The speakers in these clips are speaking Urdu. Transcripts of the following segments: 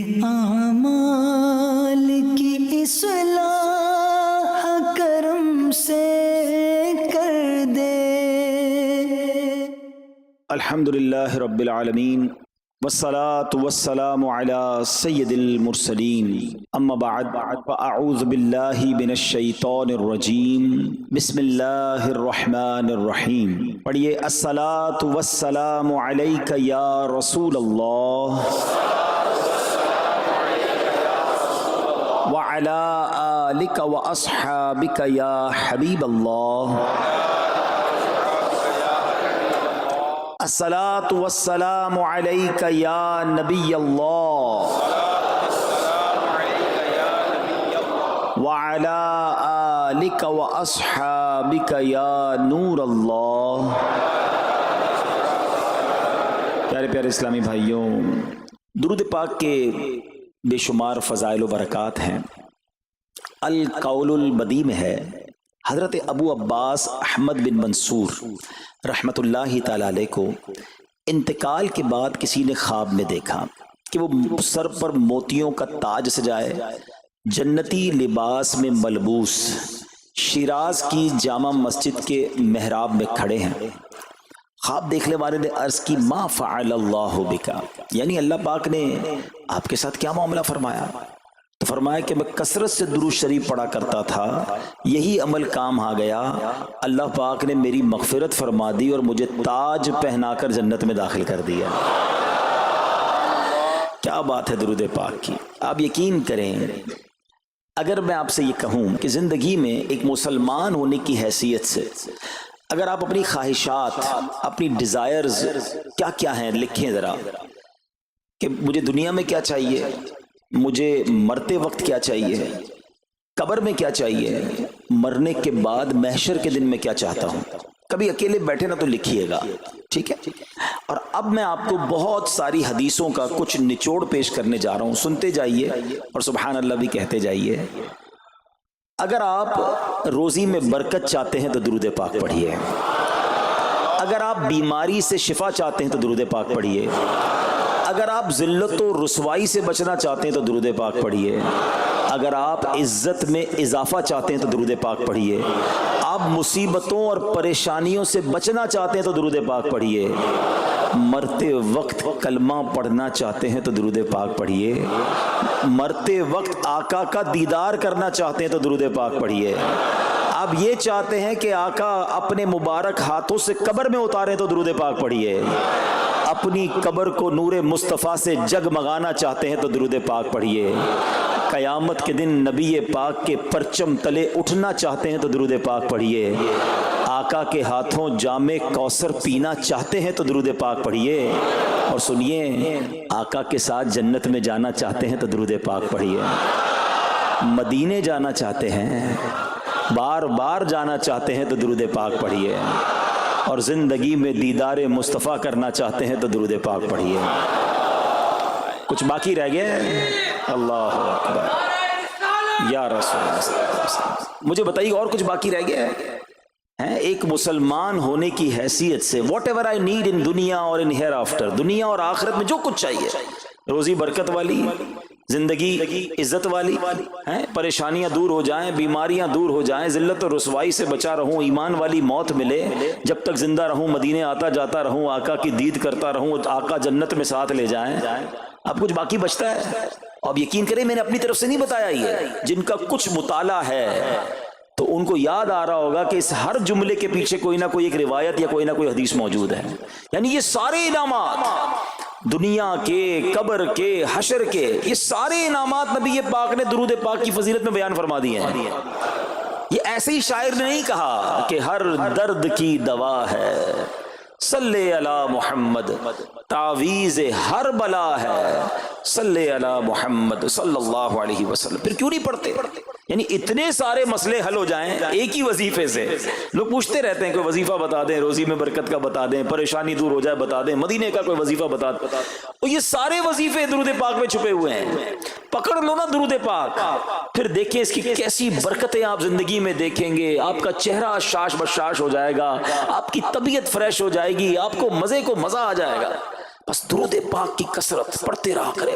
اعمال کی اصلاح کرم سے کر دے۔ الحمدللہ رب العالمین والصلاة والسلام علی سید المرسلین، اما بعد فاعوذ باللہ من الشیطان الرجیم، بسم اللہ الرحمن الرحیم۔ پڑھیے، الصلاة والسلام علیک یا رسول اللہ وعلی آلک واصحابک یا حبیب اللہ۔ الصلاۃ والسلام علیک یا نبی اللہ وعلی آلک واصحابک یا نور اللہ۔ پیارے پیارے اسلامی بھائیوں، درود پاک کے بے شمار فضائل و برکات ہیں۔ القول البدیع میں ہے، حضرت ابو عباس احمد بن منصور رحمۃ اللہ تعالی علیہ کو انتقال کے بعد کسی نے خواب میں دیکھا کہ وہ سر پر موتیوں کا تاج سجائے، جنتی لباس میں ملبوس، شیراز کی جامع مسجد کے محراب میں کھڑے ہیں۔ خواب دیکھنے والے نے عرض کی، ما فعل اللہ بکا، یعنی اللہ پاک نے آپ کے ساتھ کیا معاملہ فرمایا؟ تو فرمایا کہ میں کثرت سے درود شریف پڑھا کرتا تھا، یہی عمل کام آ گیا، اللہ پاک نے میری مغفرت فرما دی اور مجھے تاج پہنا کر جنت میں داخل کر دیا۔ کیا بات ہے درود پاک کی! آپ یقین کریں، اگر میں آپ سے یہ کہوں کہ زندگی میں ایک مسلمان ہونے کی حیثیت سے اگر آپ اپنی خواہشات، اپنی ڈیزائرز کیا کیا ہیں لکھیں ذرا، کہ مجھے دنیا میں کیا چاہیے، مجھے مرتے وقت کیا چاہیے، قبر میں کیا چاہیے، مرنے کے بعد محشر کے دن میں کیا چاہتا ہوں، کبھی اکیلے بیٹھے نا تو لکھیے گا، ٹھیک ہے؟ اور اب میں آپ کو بہت ساری حدیثوں کا کچھ نچوڑ پیش کرنے جا رہا ہوں، سنتے جائیے اور سبحان اللہ بھی کہتے جائیے۔ اگر آپ روزی میں برکت چاہتے ہیں تو درود پاک پڑھیے، اگر آپ بیماری سے شفا چاہتے ہیں تو درود پاک پڑھیے، اگر آپ ذلت و رسوائی سے بچنا چاہتے ہیں تو درود پاک پڑھیے، اگر آپ عزت میں اضافہ چاہتے ہیں تو درود پاک پڑھیے، آپ مصیبتوں اور پریشانیوں سے بچنا چاہتے ہیں تو درود پاک پڑھیے، مرتے وقت کلمہ پڑھنا چاہتے ہیں تو درود پاک پڑھیے، مرتے وقت آقا کا دیدار کرنا چاہتے ہیں تو درود پاک پڑھیے، آپ یہ چاہتے ہیں کہ آقا اپنے مبارک ہاتھوں سے قبر میں اتاریں تو درود پاک پڑھیے، اپنی قبر کو نور مصطفیٰ سے جگمگانا چاہتے ہیں تو درود پاک پڑھیے، قیامت کے دن نبی پاک کے پرچم تلے اٹھنا چاہتے ہیں تو درود پاک پڑھیے، آقا کے ہاتھوں جام کوثر پینا چاہتے ہیں تو درود پاک پڑھیے، اور سنیے، آقا کے ساتھ جنت میں جانا چاہتے ہیں تو درود پاک پڑھیے، مدینے جانا چاہتے ہیں، بار بار جانا چاہتے ہیں تو درود پاک پڑھیے، اور زندگی میں دیدار مصطفیٰ کرنا چاہتے ہیں تو درود پاک پڑھیے۔ کچھ باقی رہ گیا؟ اللہ اکبر یا رسول اللہ، مجھے بتائیے اور کچھ باقی رہ گیا ہے؟ ایک مسلمان ہونے کی حیثیت سے what ever I need in دنیا اور ان ہیئر آفٹر، دنیا اور آخرت میں جو کچھ چاہیے، روزی برکت والی، زندگی عزت والی، پریشانیاں دور ہو جائیں، بیماریاں دور ہو جائیں، ذلت و رسوائی سے بچا رہوں، ایمان والی موت ملے، جب تک زندہ رہوں مدینے آتا جاتا رہوں، آقا کی دید کرتا رہوں، آقا جنت میں ساتھ لے جائیں۔ اب کچھ باقی بچتا ہے؟ اب یقین کریں میں نے اپنی طرف سے نہیں بتایا، یہ جن کا کچھ مطالعہ ہے تو ان کو یاد آ رہا ہوگا کہ اس ہر جملے کے پیچھے کوئی نہ کوئی ایک روایت یا کوئی نہ کوئی حدیث موجود ہے۔ یعنی یہ سارے انعامات، دنیا کے، قبر کے، حشر کے، یہ سارے انعامات نبی پاک نے درود پاک کی فضیلت میں بیان فرما دیے ہیں۔ یہ ایسے ہی شاعر نے نہیں کہا کہ ہر درد کی دوا ہے، صلی علی محمد، تعویذ ہر بلا ہے، صلی علی محمد صلی اللہ علیہ وسلم۔ پھر کیوں نہیں پڑھتے؟ یعنی اتنے سارے مسئلے حل ہو جائیں ایک ہی وظیفے سے۔ لوگ پوچھتے رہتے ہیں کوئی وظیفہ بتا دیں، روزی میں برکت کا بتا دیں، پریشانی دور ہو جائے بتا دیں، مدینے کا کوئی وظیفہ بتا دیں، اور یہ سارے وظیفے درود پاک میں چھپے ہوئے ہیں۔ پکڑ لو نا درود پاک، پھر دیکھیں اس کی کیسی برکتیں آپ زندگی میں دیکھیں گے۔ آپ کا چہرہ شاش بشاش ہو جائے گا، آپ کی طبیعت فریش ہو جائے گی، آپ کو مزے کو مزہ آ جائے گا۔ بس درود پاک کی کثرت پڑھتے رہا کریں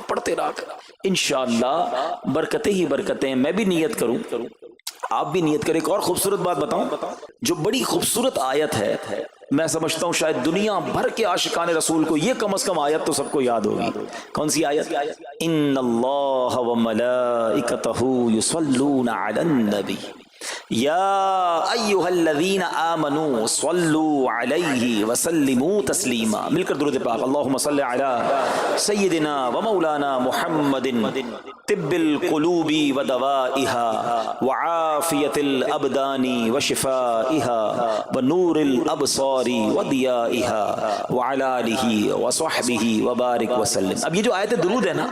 انشاءاللہ برکتیں ہی برکتیں. میں بھی نیت کروں، آپ بھی نیت کریں. ایک اور خوبصورت بات بتاؤں، جو بڑی خوبصورت آیت ہے، میں سمجھتا ہوں شاید دنیا بھر کے عاشقان رسول کو یہ کم از کم آیت تو سب کو یاد ہوگی. کون سی آیت؟ ان اللہ وملائکتہ یصلون علی النبی یا ایہا الذین آمنوا صلوا علیہ وسلموا تسلیما. مل کر درود پاک. اللہم صل علی سیدنا ومولانا محمد طب القلوب ودوائها وعافیت الابدان وشفائها ونور الابصار وضیائها وعلی آلہ وصحبہ وبارک وسلم. اب یہ جو آیت درود ہے نا،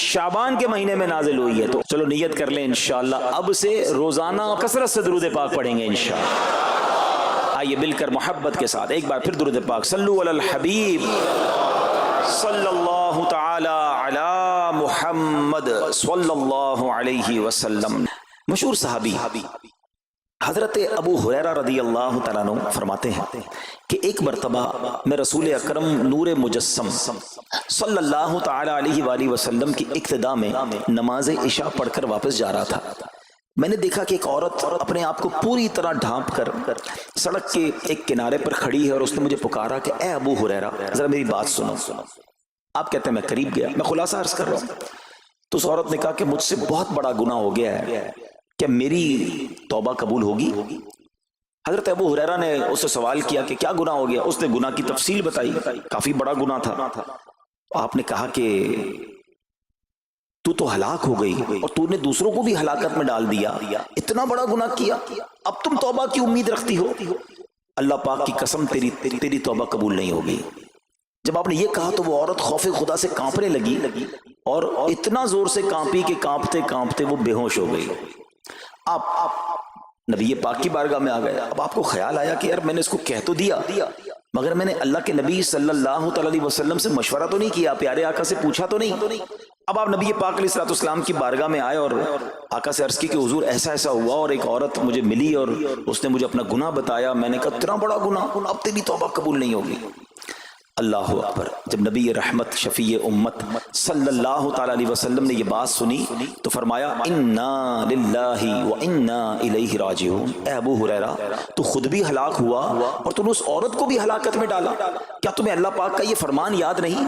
شعبان کے مہینے میں نازل ہوئی ہے، تو چلو نیت کر لیں انشاءاللہ اب سے روزانہ کثرت سے درود پاک پڑھیں گے انشاءاللہ. آئیے مل کر محبت کے ساتھ ایک بار پھر درود پاک. صلو علی الحبیب صلی اللہ تعالی علی محمد صلی اللہ علیہ وسلم. مشہور صحابی حضرت ابو ہریرہ رضی اللہ تعالیٰ عنہ فرماتے ہیں کہ ایک مرتبہ میں رسول اکرم نور مجسم صلی اللہ تعالی علیہ وآلہ وسلم کی اقتداء میں نماز عشاء پڑھ کر واپس جا رہا تھا. میں نے دیکھا کہ ایک عورت اپنے آپ کو پوری طرح ڈھانپ کر سڑک کے ایک کنارے پر کھڑی ہے، اور اس نے مجھے پکارا کہ اے ابو ہریرہ ذرا میری بات سنو. آپ کہتے ہیں میں قریب گیا، میں خلاصہ عرض کر رہا ہوں. تو اس عورت نے کہا کہ مجھ سے بہت بڑا گناہ ہو گیا ہے، کیا میری توبہ قبول ہوگی؟ حضرت ابو ہریرہ نے اس سے سوال کیا کہ کیا گناہ ہو گیا؟ اس نے گناہ کی تفصیل بتائی، کافی بڑا گناہ تھا. آپ نے کہا کہ تو ہلاک ہو گئی اور تو نے دوسروں کو بھی ہلاکت میں ڈال دیا، اتنا بڑا گناہ کیا، اب تم توبہ کی امید رکھتی ہو؟ اللہ پاک کی قسم تیری توبہ قبول نہیں ہوگی. جب آپ نے یہ کہا تو وہ عورت خوف خدا سے کانپنے لگی، اور اتنا زور سے کانپی کہ کانپتے کانپتے وہ بے ہوش ہو گئی. آپ نبی پاک کی بارگاہ میں آ گئے. اب آپ کو خیال آیا کہ یار میں نے اس کو کہہ تو دیا، مگر میں نے اللہ کے نبی صلی اللہ تعالی علیہ وسلم سے مشورہ تو نہیں کیا، پیارے آقا سے پوچھا تو نہیں. اب آپ نبی پاک علیہ السلام کی بارگاہ میں آئے اور آقا سے عرض کی کہ حضور ایسا ایسا ہوا، اور ایک عورت مجھے ملی اور اس نے مجھے اپنا گناہ بتایا. میں نے کہا اتنا بڑا گناہ، اب تیری توبہ قبول نہیں ہوگی. اللہ اکبر. جب نبی رحمت شفیع امت صلی اللہ تعالی علیہ وسلم نے یہ بات سنی تو فرمایا انا للہ و انا الیہ راجعون. اے ابو ہریرہ تو خود بھی ہلاک ہوا اور تو نے اس عورت کو بھی ہلاکت میں ڈالا، کیا تمہیں اللہ پاک کا یہ فرمان یاد نہیں؟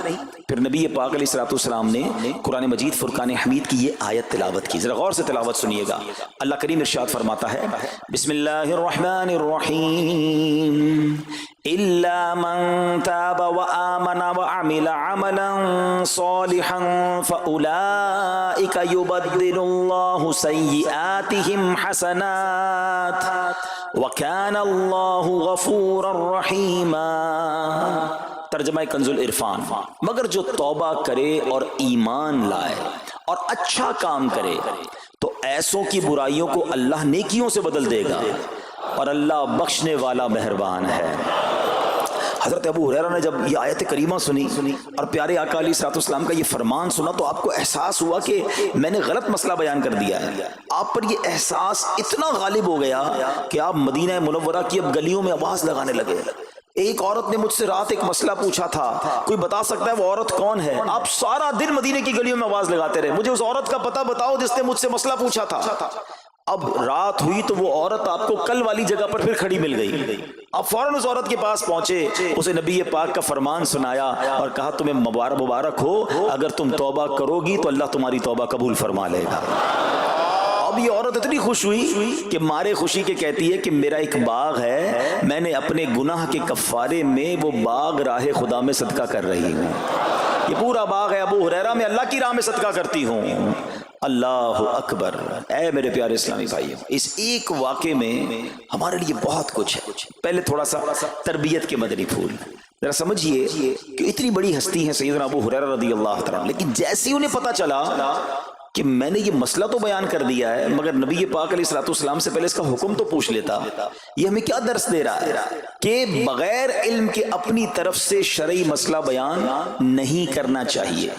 پھر نبی پاک علیہ السلام نے قرآن مجید فرقان حمید کی یہ آیت تلاوت کی. ذرا غور سے تلاوت سنیے گا. اللہ کریم ارشاد فرماتا ہے بسم اللہ الرحمن الرحیم إلا من تاب وآمن وعمل عملا صالحا فأولئك يبدل الله سيئاتهم حسنات وكان الله غفورا رحيما. ترجمہ کنز العرفان. مگر جو توبہ کرے اور ایمان لائے اور اچھا کام کرے تو ایسوں کی برائیوں کو اللہ نیکیوں سے بدل دے گا، اور اللہ بخشنے والا مہربان ہے. حضرت ابو ہریرہ نے جب یہ آیت کریمہ سنی اور پیارے آقا علیہ السلام کا یہ فرمان سنا تو آپ کو احساس ہوا کہ میں نے غلط مسئلہ بیان کر دیا ہے. آپ پر یہ احساس اتنا غالب ہو گیا کہ آپ مدینہ منورہ کی اب گلیوں میں آواز لگانے لگے. ایک عورت نے مجھ سے رات ایک مسئلہ پوچھا تھا، کوئی بتا سکتا ہے وہ عورت کون ہے؟ آپ سارا دن مدینے کی گلیوں میں آواز لگاتے رہے مجھے اس عورت کا پتہ بتاؤ جس نے مجھ سے مسئلہ پوچھا تھا. اب رات ہوئی تو وہ عورت آپ کو کل والی جگہ پر پھر کھڑی مل گئی. آپ فوراً اس عورت کے پاس پہنچے، اسے نبی پاک کا فرمان سنایا اور کہا تمہیں مبارک ہو، اگر تم توبہ کرو گی تو اللہ تمہاری توبہ قبول فرما لے گا. اب یہ عورت اتنی خوش ہوئی کہ مارے خوشی کے کہتی ہے کہ میرا ایک باغ ہے، میں نے اپنے گناہ کے کفارے میں وہ باغ راہ خدا میں صدقہ کر رہی ہوں. یہ پورا باغ ہے ابو ہریرہ میں اللہ کی راہ میں صدقہ کرتی ہوں. اللہ اکبر. اے میرے پیارے اسلامی بھائیو، اس ایک واقعے میں ہمارے لیے بہت کچھ ہے. پہلے تھوڑا سا تربیت کے مدنی پھول ذرا سمجھیے کہ اتنی بڑی ہستی ہے سیدنا ابو ہریرہ رضی اللہ تعالیٰ، لیکن جیسے انہیں پتا چلا کہ میں نے یہ مسئلہ تو بیان کر دیا ہے مگر نبی پاک علیہ السلام سے پہلے اس کا حکم تو پوچھ لیتا، یہ ہمیں کیا درس دے رہا ہے کہ بغیر علم کے اپنی طرف سے شرعی مسئلہ بیان نہیں کرنا چاہیے.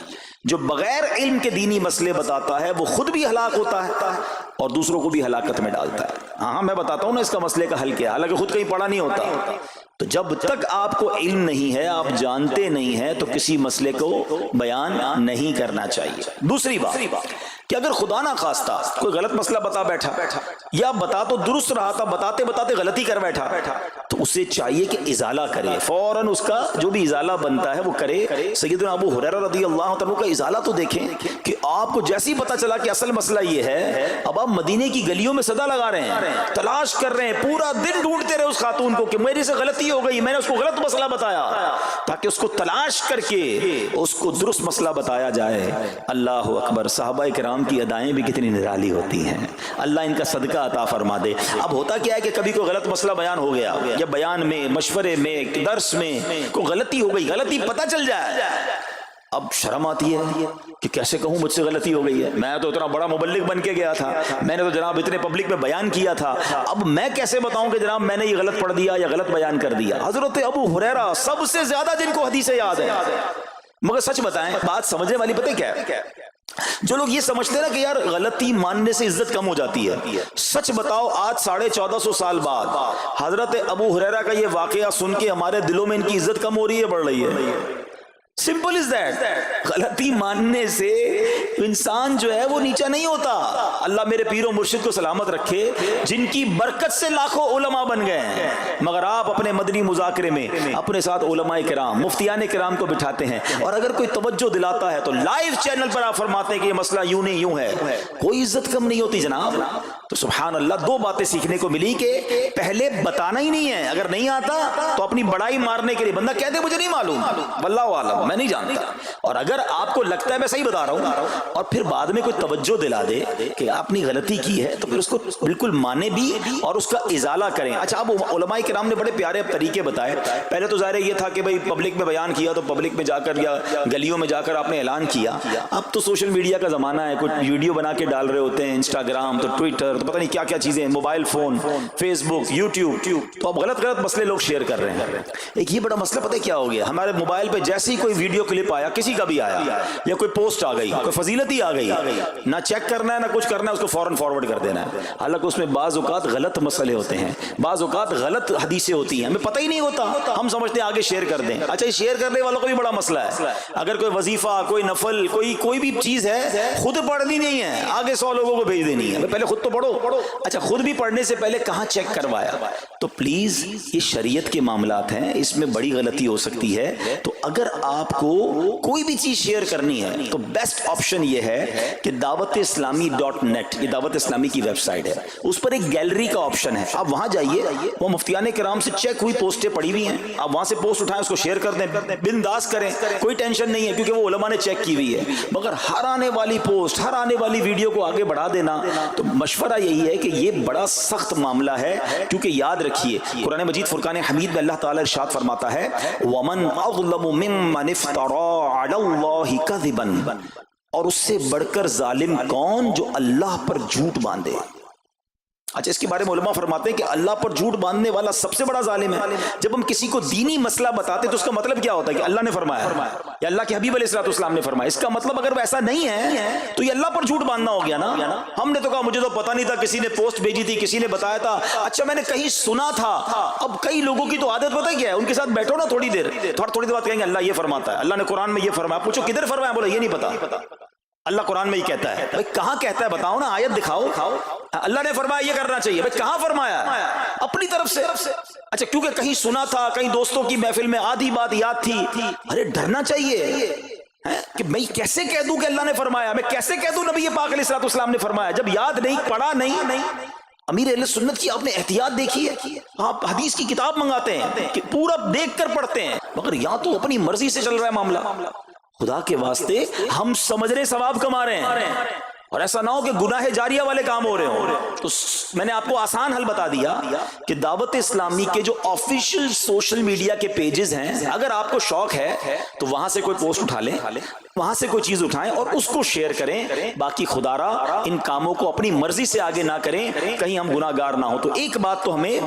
جو بغیر علم کے دینی مسئلے بتاتا ہے وہ خود بھی ہلاک ہوتا ہے اور دوسروں کو بھی ہلاکت میں ڈالتا ہے. ہاں میں بتاتا ہوں نا اس کا مسئلے کا حل کیا، حالانکہ خود کہیں پڑھا نہیں ہوتا. تو جب تک آپ کو علم نہیں ہے، آپ جانتے نہیں ہیں، تو کسی مسئلے کو بیان نہیں کرنا چاہیے. دوسری بات کہ اگر خدا نہ خواستہ کوئی غلط مسئلہ بتا بیٹھا یا بتا تو درست رہا تھا، بتاتے بتاتے غلطی کر بیٹھا، تو اسے چاہیے کہ ازالہ کرے، فوراً اس کا جو بھی ازالہ بنتا ہے وہ کرے. سیدنا ابو ہریرہ رضی اللہ عنہ کا ازالہ تو دیکھیں کہ آپ کو جیسے ہی پتا چلا کہ اصل مسئلہ یہ ہے، اب آپ مدینے کی گلیوں میں صدا لگا رہے ہیں، تلاش کر رہے ہیں، پورا دن ڈھونڈتے رہے اس خاتون کو کہ میرے سے غلطی ہو گئی، میں نے اس کو غلط مسئلہ بتایا، تاکہ اس کو تلاش کر کے اس کو درست مسئلہ بتایا جائے. اللہ اکبر. صحابہ کرام کی ادائیں بھی کتنی نرالی ہوتی ہیں، اللہ ان کا صدقہ عطا فرما دے. اب ہوتا کیا ہے کہ کبھی کوئی غلط مسئلہ بیان ہو گیا یا بیان میں، مشورے میں، درس میں کوئی غلطی ہو گئی، غلطی پتہ چل جائے، اب شرم آتی ہے کہ کیسے کہوں مجھ سے غلطی ہو گئی ہے، میں تو اتنا بڑا مبلغ بن کے گیا تھا، میں نے تو جناب اتنے پبلک میں بیان کیا تھا، اب میں کیسے بتاؤں کہ جناب میں نے یہ غلط پڑھ دیا یا غلط بیان کر دیا. حضرت ابو ہریرہ سب سے زیادہ جن کو حدیثیں یاد ہے، مگر سچ بتائیں بات سمجھنے والی پتہ کیا ہے؟ جو لوگ یہ سمجھتے ہیں نا کہ یار غلطی ماننے سے عزت کم ہو جاتی ہے، سچ بتاؤ آج 1450 سال بعد حضرت ابو ہریرہ کا یہ واقعہ سن کے ہمارے دلوں میں ان کی عزت کم ہو رہی ہے، بڑھ رہی ہے؟ Simple is that. غلطی ماننے سے انسان جو ہے وہ نیچا نہیں ہوتا. اللہ میرے پیر و مرشد کو سلامت رکھے، جن کی برکت سے لاکھوں علماء بن گئے ہیں، مگر آپ اپنے مدنی مذاکرے میں اپنے ساتھ علماء کرام، مفتیان کرام کو بٹھاتے ہیں، اور اگر کوئی توجہ دلاتا ہے تو لائیو چینل پر آپ فرماتے ہیں کہ یہ مسئلہ یوں نہیں یوں ہے. کوئی عزت کم نہیں ہوتی جناب. تو سبحان اللہ، دو باتیں سیکھنے کو ملی کہ پہلے بتانا ہی نہیں ہے، اگر نہیں آتا تو اپنی بڑائی مارنے کے لیے بندہ کہہ دے مجھے نہیں معلوم، واللہ اعلم میں نہیں جانتا، اور اگر آپ کو لگتا ہے میں صحیح بتا رہا ہوں اور پھر بعد میں کوئی توجہ دلا دے کہ آپ نے غلطی کی ہے، تو پھر اس کو بالکل مانے بھی اور اس کا ازالہ کریں. اچھا، اب علماء کرام نے بڑے پیارے طریقے بتائے. پہلے تو ظاہر یہ تھا کہ بھائی پبلک میں بیان کیا تو پبلک میں جا کر یا گلیوں میں جا کر آپ نے اعلان کیا. اب تو سوشل میڈیا کا زمانہ ہے، کچھ ویڈیو بنا کے ڈال رہے ہوتے ہیں، انسٹاگرام تو ٹویٹر تو پتہ نہیں کیا کیا چیزیں، موبائل فون، فیس بک، یوٹیوب، تو اب غلط مسئلے لوگ شیئر کر رہے ہیں. ایک یہ بڑا مسئلہ پتہ کیا ہو گیا، ہمارے موبائل پہ جیسے ہی کوئی ویڈیو کلپ آیا، کسی کا بھی آیا، یا کوئی پوسٹ آ گئی، کوئی فضیلت ہی آ گئی، نہ چیک کرنا ہے نہ کچھ کرنا ہے، اس کو فوراً فارورڈ کر دینا ہے. حالانکہ اس میں بعض اوقات غلط مسئلے ہوتے ہیں، بعض اوقات غلط حدیثیں ہوتی ہیں، ہمیں پتہ ہی نہیں ہوتا، ہم سمجھتے ہیں آگے شیئر کر دیں. اچھا، یہ شیئر کرنے والوں کا بھی بڑا مسئلہ ہے. اگر کوئی وظیفہ، کوئی نفل، کوئی بھی چیز ہے، خود پڑھنی نہیں ہے، آگے 100 لوگوں کو بھیج دینی ہے، پہلے خود تو پڑھو. اچھا، خود بھی پڑھنے سے پہلے کہاں چیک کروایا؟ تو پلیز یہ شریعت کے معاملات ہیں، اس میں بڑی غلطی ہو سکتی ہے. تو اگر آپ کو کوئی بھی چیز شیئر کرنی ہے تو بیسٹ آپشن یہ ہے کہ دعوت اسلامی .net، یہ دعوت اسلامی کی ویب سائٹ ہے، اس پر ایک گیلری کا آپشن ہے، آپ وہاں جائیے، وہ مفتیان کرام سے چیک ہوئی پوسٹیں پڑی ہوئی ہیں، آپ وہاں سے پوسٹ اٹھائیں، اس کو شیئر کر دیں، بنداز کریں، کوئی ٹینشن نہیں ہے، کیونکہ وہ علماء نے چیک کی ہوئی ہے. مگر ہر آنے والی پوسٹ، ہر آنے والی ویڈیو کو آگے بڑھا دینا، تو مشورہ یہی ہے کہ یہ بڑا سخت معاملہ ہے. کیونکہ یاد رکھیے قرآن مجید فرقان حمید میں اللہ تعالی ارشاد فرماتا ہے وَمَنْ أَظْلَمُ مِمَّنِ افْتَرَىٰ عَلَى اللَّهِ كَذِبًا، اور اس سے بڑھ کر ظالم کون جو اللہ پر جھوٹ باندھے. اچھا، اس کے بارے میں علماء فرماتے ہیں کہ اللہ پر جھوٹ باندھنے والا سب سے بڑا ظالم ہے. جب ہم کسی کو دینی مسئلہ بتاتے تو اس کا مطلب کیا ہوتا ہے کہ اللہ نے فرمایا یا اللہ کے حبیب علیہ الصلوۃ والسلام نے فرمایا. اس کا مطلب اگر وہ ایسا نہیں ہے تو یہ اللہ پر جھوٹ باندھنا ہو گیا نا. ہم نے تو کہا مجھے تو پتہ نہیں تھا، کسی نے پوسٹ بھیجی تھی، کسی نے بتایا تھا، اچھا میں نے کہیں سنا تھا. اب کئی لوگوں کی تو عادت پتہ کیا ہے، ان کے ساتھ بیٹھو نا تھوڑی دیر بعد کہیں گے اللہ یہ فرماتا ہے، اللہ نے قرآن میں یہ فرمایا. پوچھو کدھر فرمایا، بولے یہ نہیں پتا، اللہ قرآن میں ہی کہتا ہے. بھائی کہاں کہتا ہے بتاؤ نا، آیت دکھاؤ. اللہ نے فرمایا یہ کرنا چاہیے، بھائی کہاں فرمایا؟ اپنی طرف سے. اچھا، کیونکہ کہیں سنا تھا، کہیں دوستوں کی محفل میں آدھی بات یاد تھی. ارے ڈرنا چاہیے کہ میں کیسے کہہ دوں کہ اللہ نے فرمایا، میں کیسے کہہ دوں نبی پاک علیہ الصلوۃ والسلام نے فرمایا، جب یاد نہیں، پڑھا نہیں. امیر اہل سنت کی آپ نے احتیاط دیکھی ہے، آپ حدیث کی کتاب منگاتے ہیں کہ پورا دیکھ کر پڑھتے ہیں، مگر یا تو اپنی مرضی سے چل رہا ہے معاملہ. خدا کے واسطے ہم سمجھ رہے ثواب کما رہے ہیں، اور ایسا نہ ہو کہ گناہ جاریہ والے کام ہو رہے ہوں. تو میں نے آپ کو آسان حل بتا دیا کہ دعوت اسلامی کے جو آفیشیل سوشل میڈیا کے پیجز ہیں، اگر آپ کو شوق ہے تو وہاں سے کوئی پوسٹ اٹھا لیں، وہاں سے کوئی چیز اٹھائیں اور اس کو شیئر کریں. باقی خدا را ان کاموں کو اپنی مرضی سے آگے نہ کریں، کہیں ہم گناہ گار نہ ہو. تو ایک بات تو ہمیں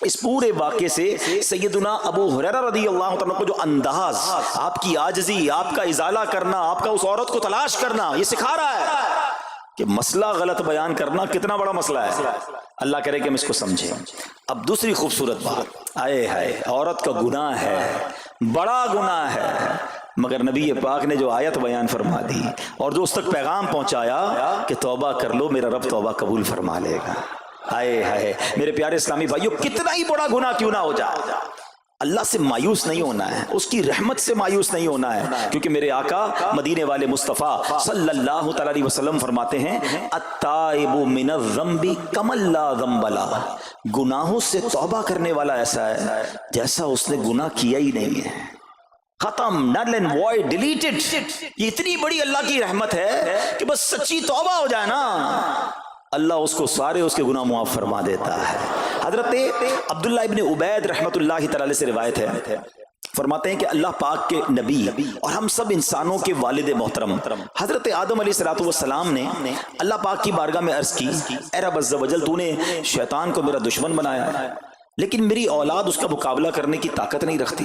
اس پورے واقعے سے سیدنا ابو ہریرہ رضی اللہ عنہ کو جو انداز، آپ کی عاجزی، آپ کا ازالہ کرنا، آپ کا اس عورت کو تلاش کرنا، یہ سکھا رہا ہے کہ مسئلہ غلط بیان کرنا کتنا بڑا مسئلہ ہے۔ اللہ کرے کہ ہم اس کو سمجھیں۔ اب دوسری خوبصورت بات، آئے ہائے، عورت کا گناہ ہے، بڑا گناہ ہے، مگر نبی پاک نے جو آیت بیان فرما دی اور جو اس تک پیغام پہنچایا کہ توبہ کر لو، میرا رب توبہ قبول فرما لے گا۔ آئے ہائے میرے پیارے اسلامی بھائیو، کتنا ہی بڑا گناہ کیوں نہ ہو جائے، اللہ سے مایوس نہیں ہونا ہے، اس کی رحمت سے مایوس نہیں ہونا ہے، کیونکہ میرے آقا مدینے والے مصطفیٰ صلی اللہ تعالی علیہ وسلم فرماتے ہیں التائب من الذنب کمن لا ذنب لہ، گناہوں سے توبہ کرنے والا ایسا ہے جیسا اس نے گناہ کیا ہی نہیں ہے، ختم، نل اینڈ وائڈ، ڈیلیٹڈ۔ یہ اتنی بڑی اللہ کی رحمت ہے کہ بس سچی توبہ ہو جائے نا، اللہ اس کو سارے اس کے گناہ معاف فرما دیتا ہے۔ حضرت عبداللہ ابن عبید رحمت اللہ تعالی سے روایت ہے، فرماتے ہیں کہ اللہ پاک کے نبی اور ہم سب انسانوں کے والد محترم حضرت آدم علیہ السلام نے اللہ پاک کی بارگاہ میں عرض کی، اے رب عز و جل، تو نے شیطان کو میرا دشمن بنایا ہے، لیکن میری اولاد اس کا مقابلہ کرنے کی طاقت نہیں رکھتی۔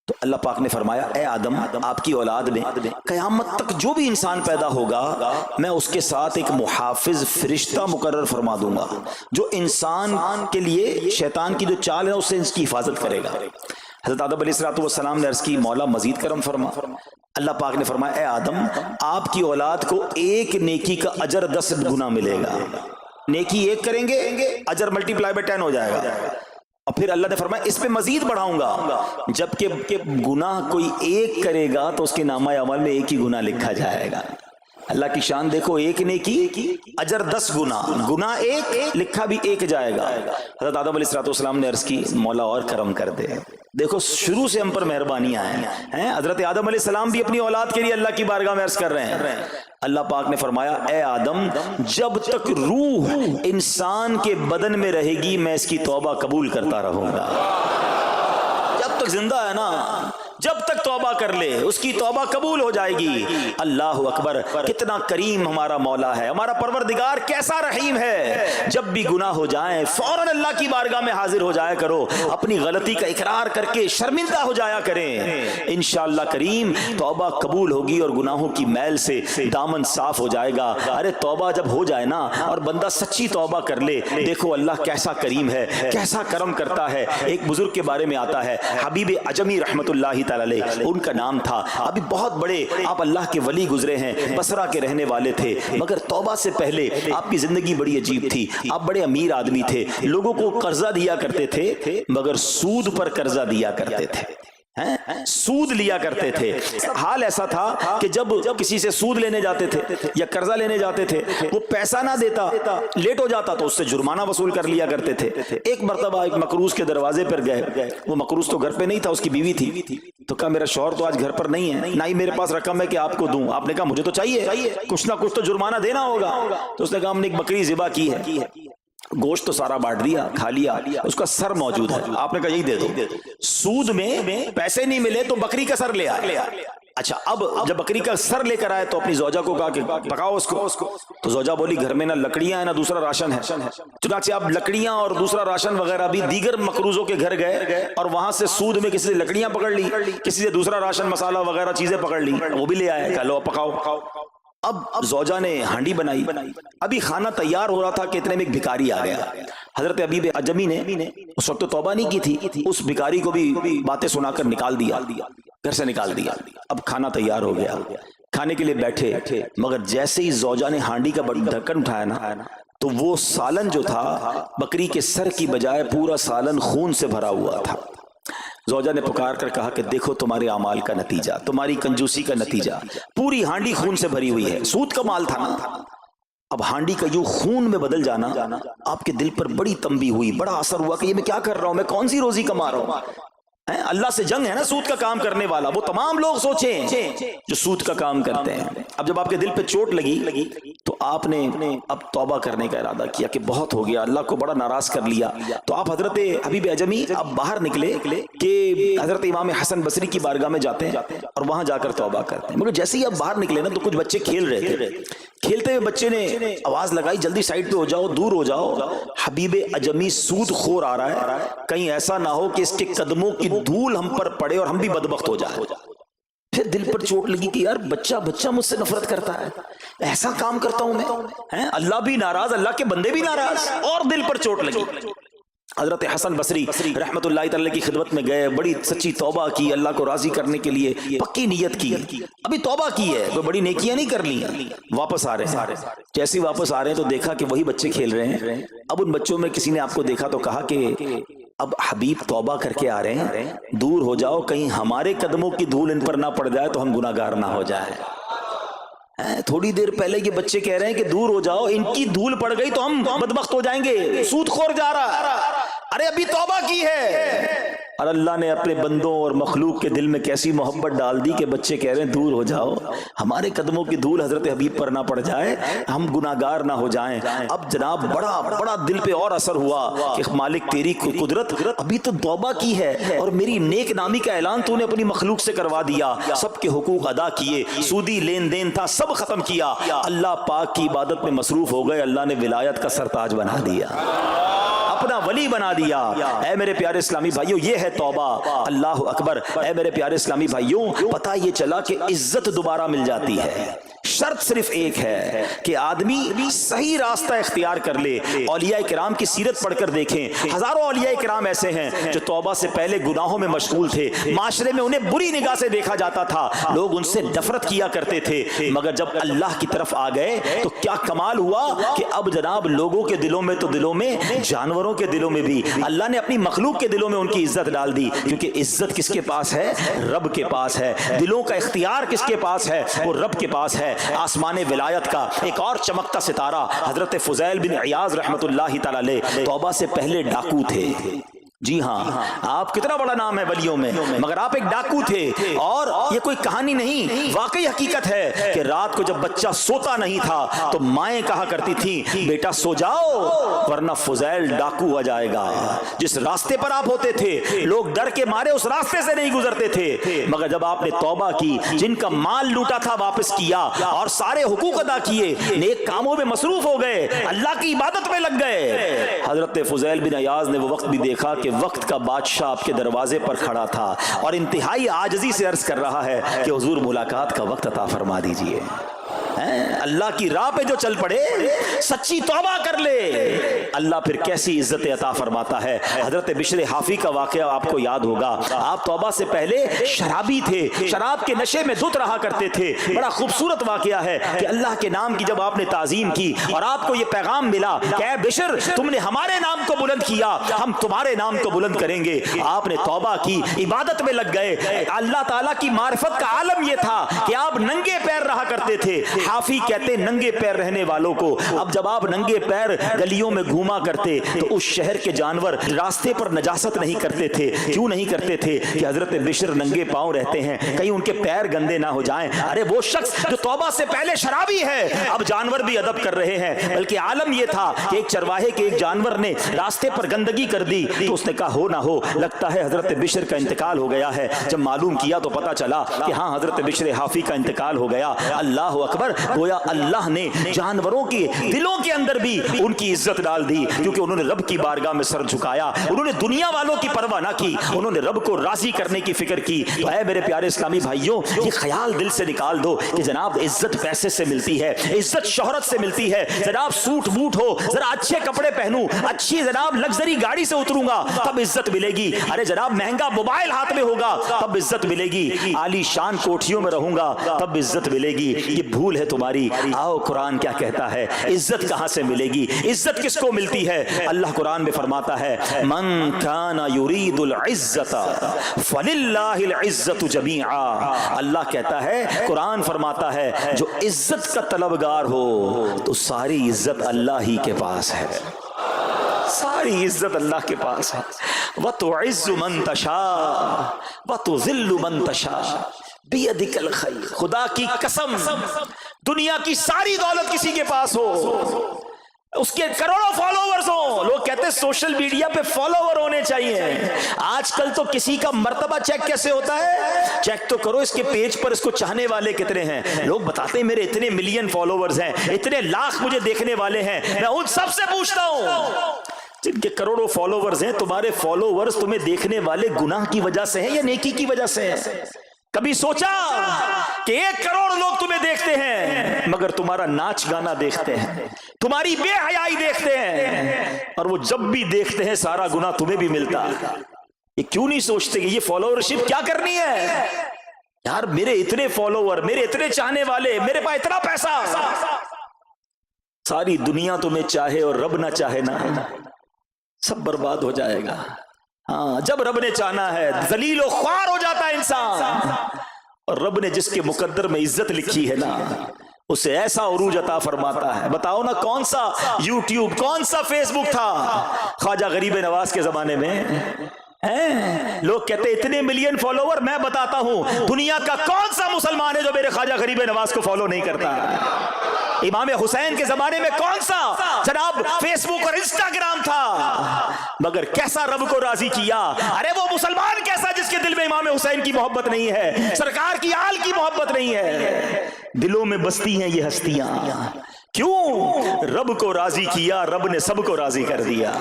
تو اللہ پاک نے فرمایا، اے آدم، آپ کی اولاد میں قیامت تک جو بھی انسان پیدا ہوگا میں اس کے ساتھ ایک محافظ فرشتہ مقرر فرما دوں گا جو انسان کے لیے شیطان کی جو چال ہے اس سے اس کی حفاظت کرے گا۔ حضرت آدم علیہ السلام نے عرض کی، مولا مزید کرم فرما۔ اللہ پاک نے فرمایا، اے آدم، آپ کی اولاد کو ایک نیکی کا اجر 10 گنا ملے گا، نیکی ایک کریں گے اجر ملٹی پلائی بائی 10 ہو جائے گا۔ اور پھر اللہ نے فرمایا اس پہ مزید بڑھاؤں گا، جبکہ گناہ کوئی ایک کرے گا تو اس کے نامہ اعمال میں ایک ہی گناہ لکھا جائے گا۔ اللہ کی شان دیکھو، ایک نیکی اجر 10 گنا، گناہ ایک لکھا بھی ایک جائے گا۔ حضرت آدم علیہ السلام نے عرض کی، مولا اور کرم کر دے۔ دیکھو شروع سے ہم پر مہربانیاں ہیں۔ حضرت آدم علیہ السلام بھی اپنی اولاد کے لیے اللہ کی بارگاہ میں عرض کر رہے ہیں۔ اللہ پاک نے فرمایا، اے آدم، جب تک روح انسان کے بدن میں رہے گی میں اس کی توبہ قبول کرتا رہوں گا۔ جب تک زندہ ہے نا، جب تک توبہ کر لے اس کی توبہ قبول ہو جائے گی۔ اللہ اکبر، کتنا کریم ہمارا مولا ہے، ہمارا پروردگار کیسا رحیم ہے۔ جب بھی گناہ ہو جائیں فوراً اللہ کی بارگاہ میں حاضر ہو جایا کرو، اپنی غلطی کا اقرار کر کے شرمندہ ہو جایا کریں، انشاءاللہ کریم توبہ قبول ہوگی اور گناہوں کی میل سے دامن صاف ہو جائے گا۔ ارے توبہ جب ہو جائے نا اور بندہ سچی توبہ کر لے، دیکھو اللہ کیسا کریم ہے، کیسا کرم کرتا ہے۔ ایک بزرگ کے بارے میں آتا ہے، حبیب عجمی رحمت اللہ علیہ، ان کا نام تھا، ابھی بہت بڑے آپ اللہ کے ولی گزرے ہیں، بصرہ کے رہنے والے تھے، مگر توبہ سے پہلے آپ کی زندگی بڑی عجیب تھی۔ آپ بڑے امیر آدمی تھے، لوگوں کو قرضہ دیا کرتے تھے مگر سود پر قرضہ دیا کرتے تھے، سود لیا کرتے تھے۔ حال ایسا تھا کہ جب کسی سے سود لینے جاتے تھے یا قرضہ لینے جاتے تھے، وہ پیسہ نہ دیتا، لیٹ ہو جاتا تو اس سے جرمانہ وصول کر لیا کرتے تھے۔ ایک مرتبہ ایک مقروض کے دروازے پر گئے، وہ مقروض تو گھر پہ نہیں تھا، اس کی بیوی تھی، تو کہا میرا شوہر تو آج گھر پر نہیں ہے، نہ ہی میرے پاس رقم ہے کہ آپ کو دوں۔ آپ نے کہا مجھے تو چاہیے، کچھ نہ کچھ تو جرمانہ دینا ہوگا۔ تو اس نے کہا ہم نے ایک بکری ذبح کی ہے، گوشت تو سارا بانٹ دیا، کھا لیا، اس کا سر موجود ہے۔ آپ نے کہا یہی دے دو۔ سود میں پیسے نہیں ملے تو بکری کا سر لے آئے۔ اچھا، اب جب بکری کا سر لے کر آئے تو اپنی زوجہ کو کہا کہ پکاؤ اس کو۔ تو زوجہ بولی گھر میں نہ لکڑیاں ہیں نہ دوسرا راشن ہے۔ چنانچہ اب لکڑیاں اور دوسرا راشن وغیرہ بھی دیگر مقروضوں کے گھر گئے اور وہاں سے سود میں کسی سے لکڑیاں پکڑ لی، کسی سے دوسرا راشن مسالہ وغیرہ چیزیں پکڑ لی، وہ بھی لے آئے، کہا لو پکاؤ۔ اب زوجہ نے ہانڈی بنائی، ابھی کھانا تیار ہو رہا تھا کہ اتنے میں ایک بھکاری آ گیا۔ حضرت حبیب عجمی نے اس وقت تو توبہ نہیں کی تھی، اس بھکاری کو بھی باتیں سنا کر نکال دیا، گھر سے نکال دیا۔ اب کھانا تیار ہو گیا، کھانے کے لیے بیٹھے، مگر جیسے ہی زوجہ نے ہانڈی کا ڈھکن اٹھایا نا تو وہ سالن جو تھا بکری کے سر کی بجائے پورا سالن خون سے بھرا ہوا تھا۔ زوجہ نے پکار کر کہا کہ دیکھو تمہارے اعمال کا نتیجہ، تمہاری کنجوسی کا نتیجہ، پوری ہانڈی خون سے بھری ہوئی ہے، سود کا مال تھا نا۔ اب ہانڈی کا یوں خون میں بدل جانا آپ کے دل پر بڑی تنبیہ ہوئی، بڑا اثر ہوا کہ یہ میں کیا کر رہا ہوں، میں کون سی روزی کما رہا ہوں۔ اللہ سے جنگ ہے نا سود کا کام کرنے والا، وہ تمام لوگ سوچیں جو سود کا کام کرتے ہیں۔ اب جب آپ کے دل پہ چوٹ لگی تو آپ نے اب توبہ کرنے کا ارادہ کیا کہ بہت ہو گیا, اللہ کو بڑا ناراض کر لیا. تو آپ حضرت حبیب اعجمی اب باہر نکلے کہ حضرت امام حسن بصری کی بارگاہ میں جاتے ہیں اور وہاں جا کر توبہ کرتے ہیں. مگر جیسے ہی اب باہر نکلے نا تو کچھ بچے کھیل رہے تھے. کھیلتے ہوئے بچے نے آواز لگائی, جلدی سائڈ پہ ہو جاؤ, دور ہو جاؤ, حبیب اعجمی سود خور آ رہا ہے, کہیں ایسا نہ ہو کہ اس کے قدموں کی دھول ہم پر پڑے اور ہم بھی بدبخت ہو جائیں. پھر دل پر چوٹ لگی کہ یار بچہ مجھ سے نفرت کرتا ہے, ایسا کام کرتا ہوں میں, اللہ بھی ناراض, اللہ کے بندے بھی ناراض, اور دل پر چوٹ لگی. حضرت حسن بصری رحمت اللہ تعالی کی خدمت میں گئے, بڑی سچی توبہ کی, اللہ کو راضی کرنے کے لیے پکی نیت کی. ابھی توبہ کی ہے, کوئی بڑی نیکیاں نہیں کر لی. واپس آ رہے ہیں, جیسے واپس آ رہے ہیں تو دیکھا کہ وہی بچے کھیل رہے ہیں. اب ان بچوں میں کسی نے آپ کو دیکھا تو کہا کہ اب حبیب توبہ کر کے آ رہے ہیں, دور ہو جاؤ, کہیں ہمارے قدموں کی دھول ان پر نہ پڑ جائے تو ہم گناہگار نہ ہو جائے. تھوڑی دیر پہلے یہ بچے کہہ رہے ہیں کہ دور ہو جاؤ, ان کی دھول پڑ گئی تو ہم بدبخت ہو جائیں گے, سود خور جا رہا. ارے ابھی توبہ کی ہے. اور اللہ نے اپنے بندوں اور مخلوق کے دل میں کیسی محبت ڈال دی کہ بچے کہہ رہے ہیں دور ہو جاؤ, ہمارے قدموں کی دھول حضرت حبیب پر نہ پڑ جائے, ہم گناہگار نہ ہو جائیں. اب جناب بڑا دل پہ اور اثر ہوا کہ مالک تیری قدرت, ابھی تو توبہ کی ہے اور میری نیک نامی کا اعلان تو نے اپنی مخلوق سے کروا دیا, سب کے حقوق ادا کیے, سودی لین دین تھا سب ختم کیا, اللہ پاک کی عبادت میں مصروف ہو گئے, اللہ نے ولایت کا سرتاج بنا دیا, اپنا ولی بنا دیا. اے میرے پیارے اسلامی بھائیوں, یہ ہے توبہ. اللہ اکبر. اے میرے پیارے اسلامی بھائیوں, پتہ یہ چلا کہ عزت دوبارہ مل جاتی ہے. شرط صرف ایک ہے کہ آدمی صحیح راستہ اختیار کر لے. اولیاء کرام کی سیرت پڑھ کر دیکھیں, ہزاروں اولیاء کرام ایسے ہیں جو توبہ سے پہلے گناہوں میں مشغول تھے, معاشرے میں انہیں بری نگاہ سے دیکھا جاتا تھا, لوگ ان سے نفرت کیا کرتے تھے, مگر جب اللہ کی طرف آ گئے تو کیا کمال ہوا کہ اب جناب لوگوں کے دلوں میں تو دلوں میں, جانوروں کے دلوں میں بھی اللہ نے اپنی مخلوق کے دلوں میں ان کی عزت ڈال دی. کیونکہ عزت کس کے پاس ہے؟ رب کے پاس ہے. دلوں کا اختیار کس کے پاس ہے؟ وہ رب کے پاس ہے. آسمان ولایت کا ایک اور چمکتا ستارہ حضرت فضیل بن عیاض رحمت اللہ تعالی علیہ توبہ سے پہلے ڈاکو تھے. جی ہاں, آپ کتنا بڑا نام ہے ولیوں میں, مگر آپ ایک ڈاکو تھے. اور یہ کوئی کہانی نہیں, واقعی حقیقت ہے کہ رات کو جب بچہ سوتا نہیں تھا تو مائیں کہا کرتی تھیں بیٹا سو جاؤ ورنہ فضیل ڈاکو آ جائے گا. جس راستے پر آپ ہوتے تھے لوگ ڈر کے مارے اس راستے سے نہیں گزرتے تھے, مگر جب آپ نے توبہ کی, جن کا مال لوٹا تھا واپس کیا اور سارے حقوق ادا کیے, نیک کاموں میں مصروف ہو گئے, اللہ کی عبادت میں لگ گئے, حضرت فضیل بن عیاض نے وہ وقت بھی دیکھا کہ وقت کا بادشاہ آپ کے دروازے پر کھڑا تھا اور انتہائی عاجزی سے عرض کر رہا ہے کہ حضور ملاقات کا وقت عطا فرما دیجئے. اللہ کی راہ پہ جو چل پڑے, سچی توبہ کر لے, اللہ پھر کیسی عزت عطا فرماتا ہے. حضرت بشر حافی کا واقعہ آپ کو یاد ہوگا. آپ توبہ سے پہلے شرابی تھے, شراب کے نشے میں دھت رہا کرتے تھے. بڑا خوبصورت واقعہ ہے کہ اللہ کے نام کی جب آپ نے تعظیم کی اور آپ کو یہ پیغام ملا کہ اے بشر تم نے ہمارے نام کو بلند کیا, ہم تمہارے نام کو بلند کریں گے, آپ نے توبہ کی, عبادت میں لگ گئے. اللہ تعالیٰ کی معرفت کا عالم یہ تھا کہ آپ ننگے پیر رہا کرتے تھے. حافی کہتے ننگے پیر رہنے والوں کو, اب جب آپ ننگے پیر گلیوں میں گھوما کرتے تو اس شہر کے جانور راستے پر نجاست نہیں کرتے تھے. کیوں نہیں کرتے تھے؟ کہ حضرت بشر ننگے پاؤں رہتے ہیں, کہیں ان کے پیر گندے نہ ہو جائیں. ارے وہ شخص جو توبہ سے پہلے شرابی ہے, اب جانور بھی ادب کر رہے ہیں. بلکہ عالم یہ تھا کہ ایک چرواہے کے ایک جانور نے راستے پر گندگی کر دی تو اس نے کہا ہو نہ ہو لگتا ہے حضرت بشر کا انتقال ہو گیا ہے. جب معلوم کیا تو پتا چلا کہ ہاں حضرت بشر حافی کا انتقال ہو گیا. اللہ اکبر. گویا اللہ نے جانوروں کے دلوں کے اندر بھی ان کی عزت ڈال دی, کیونکہ انہوں نے رب کی بارگاہ میں سر جھکایا, انہوں نے دنیا والوں کی پرواہ نہ کی, انہوں نے رب کو راضی کرنے کی فکر کی. تو اے میرے پیارے اسلامی بھائیوں, یہ خیال دل سے نکال دو کہ جناب عزت پیسے سے ملتی ہے, عزت شہرت سے ملتی ہے. جناب سوٹ بوٹ ہو, ذرا اچھے کپڑے پہنوں, اچھی جناب لگژری گاڑی سے اتروں گا تب عزت ملے گی. ارے جناب مہنگا موبائل ہاتھ میں ہوگا تب عزت ملے گی. عالی شان کوٹھیوں میں رہوں گا تب عزت ملے گی. یہ بھول ہے تمہاری. آؤ قرآن کیا کہتا ہے, عزت کہاں سے ملے گی, عزت کس کو ملتی ہے؟ اللہ قرآن میں فرماتا ہے من کان یرید العزت فللہ العزت جمیعا. اللہ کہتا ہے, قرآن فرماتا ہے جو عزت کا طلبگار ہو تو ساری عزت اللہ ہی کے پاس ہے, ساری عزت اللہ کے پاس ہے. وَتُعِزُّ مَن تَشَاءُ وَتُذِلُّ مَن تَشَاءُ بِيَدِكَ الْخَيْرُ. خدا کی قسم دنیا کی ساری دولت کسی کے پاس ہو، اس کے کروڑوں فالوورز ہوں، لوگ کہتے ہیں سوشل میڈیا پہ فالوور ہونے چاہیے۔ آج کل تو کسی کا مرتبہ چیک کیسے ہوتا ہے؟ چیک تو کرو اس کے پیج پر اس کو چاہنے والے کتنے ہیں۔ لوگ بتاتے ہیں میرے اتنے ملین فالوورز ہیں، اتنے لاکھ مجھے دیکھنے والے ہیں۔ میں ان سب سے پوچھتا ہوں جن کے کروڑوں فالوورز ہیں، تمہارے فالوورز تمہیں دیکھنے والے گناہ کی وجہ سے ہیں یا نیکی کی وجہ سے ہیں؟ کبھی سوچا کہ 1 کروڑ لوگ تمہیں دیکھتے ہیں مگر تمہارا ناچ گانا دیکھتے ہیں، تمہاری بے حیائی دیکھتے ہیں، اور وہ جب بھی دیکھتے ہیں سارا گناہ تمہیں بھی ملتا ہے؟ یہ کیوں نہیں سوچتے کہ یہ فالوورشپ کیا کرنی ہے؟ یار میرے اتنے فالوور، میرے اتنے چاہنے والے، میرے پاس اتنا پیسہ، ساری دنیا تمہیں چاہے اور رب نہ چاہے نا، سب برباد ہو جائے گا۔ ہاں جب رب نے چاہنا ہے ذلیل و خوار ہو جاتا ہے انسان، اور رب نے جس کے مقدر میں عزت لکھی ہے نا اسے ایسا عروج عطا فرماتا ہے۔ بتاؤ نا کون سا یوٹیوب، کون سا فیس بک تھا خواجہ غریب نواز کے زمانے میں؟ لوگ کہتے ہیں اتنے ملین فالوور، میں بتاتا ہوں دنیا کا کون سا مسلمان ہے جو میرے خواجہ غریب نواز کو فالو نہیں کرتا؟ امام حسین کے زمانے میں کون سا جناب فیس بک اور انسٹاگرام تھا، مگر کیسا رب کو راضی کیا۔ ارے وہ مسلمان کیسا جس کے دل میں امام حسین کی محبت نہیں ہے، سرکار کی آل کی محبت نہیں ہے؟ دلوں میں بستی ہیں یہ ہستیاں، کیوں؟ رب کو راضی کیا، رب نے سب کو راضی کر دیا۔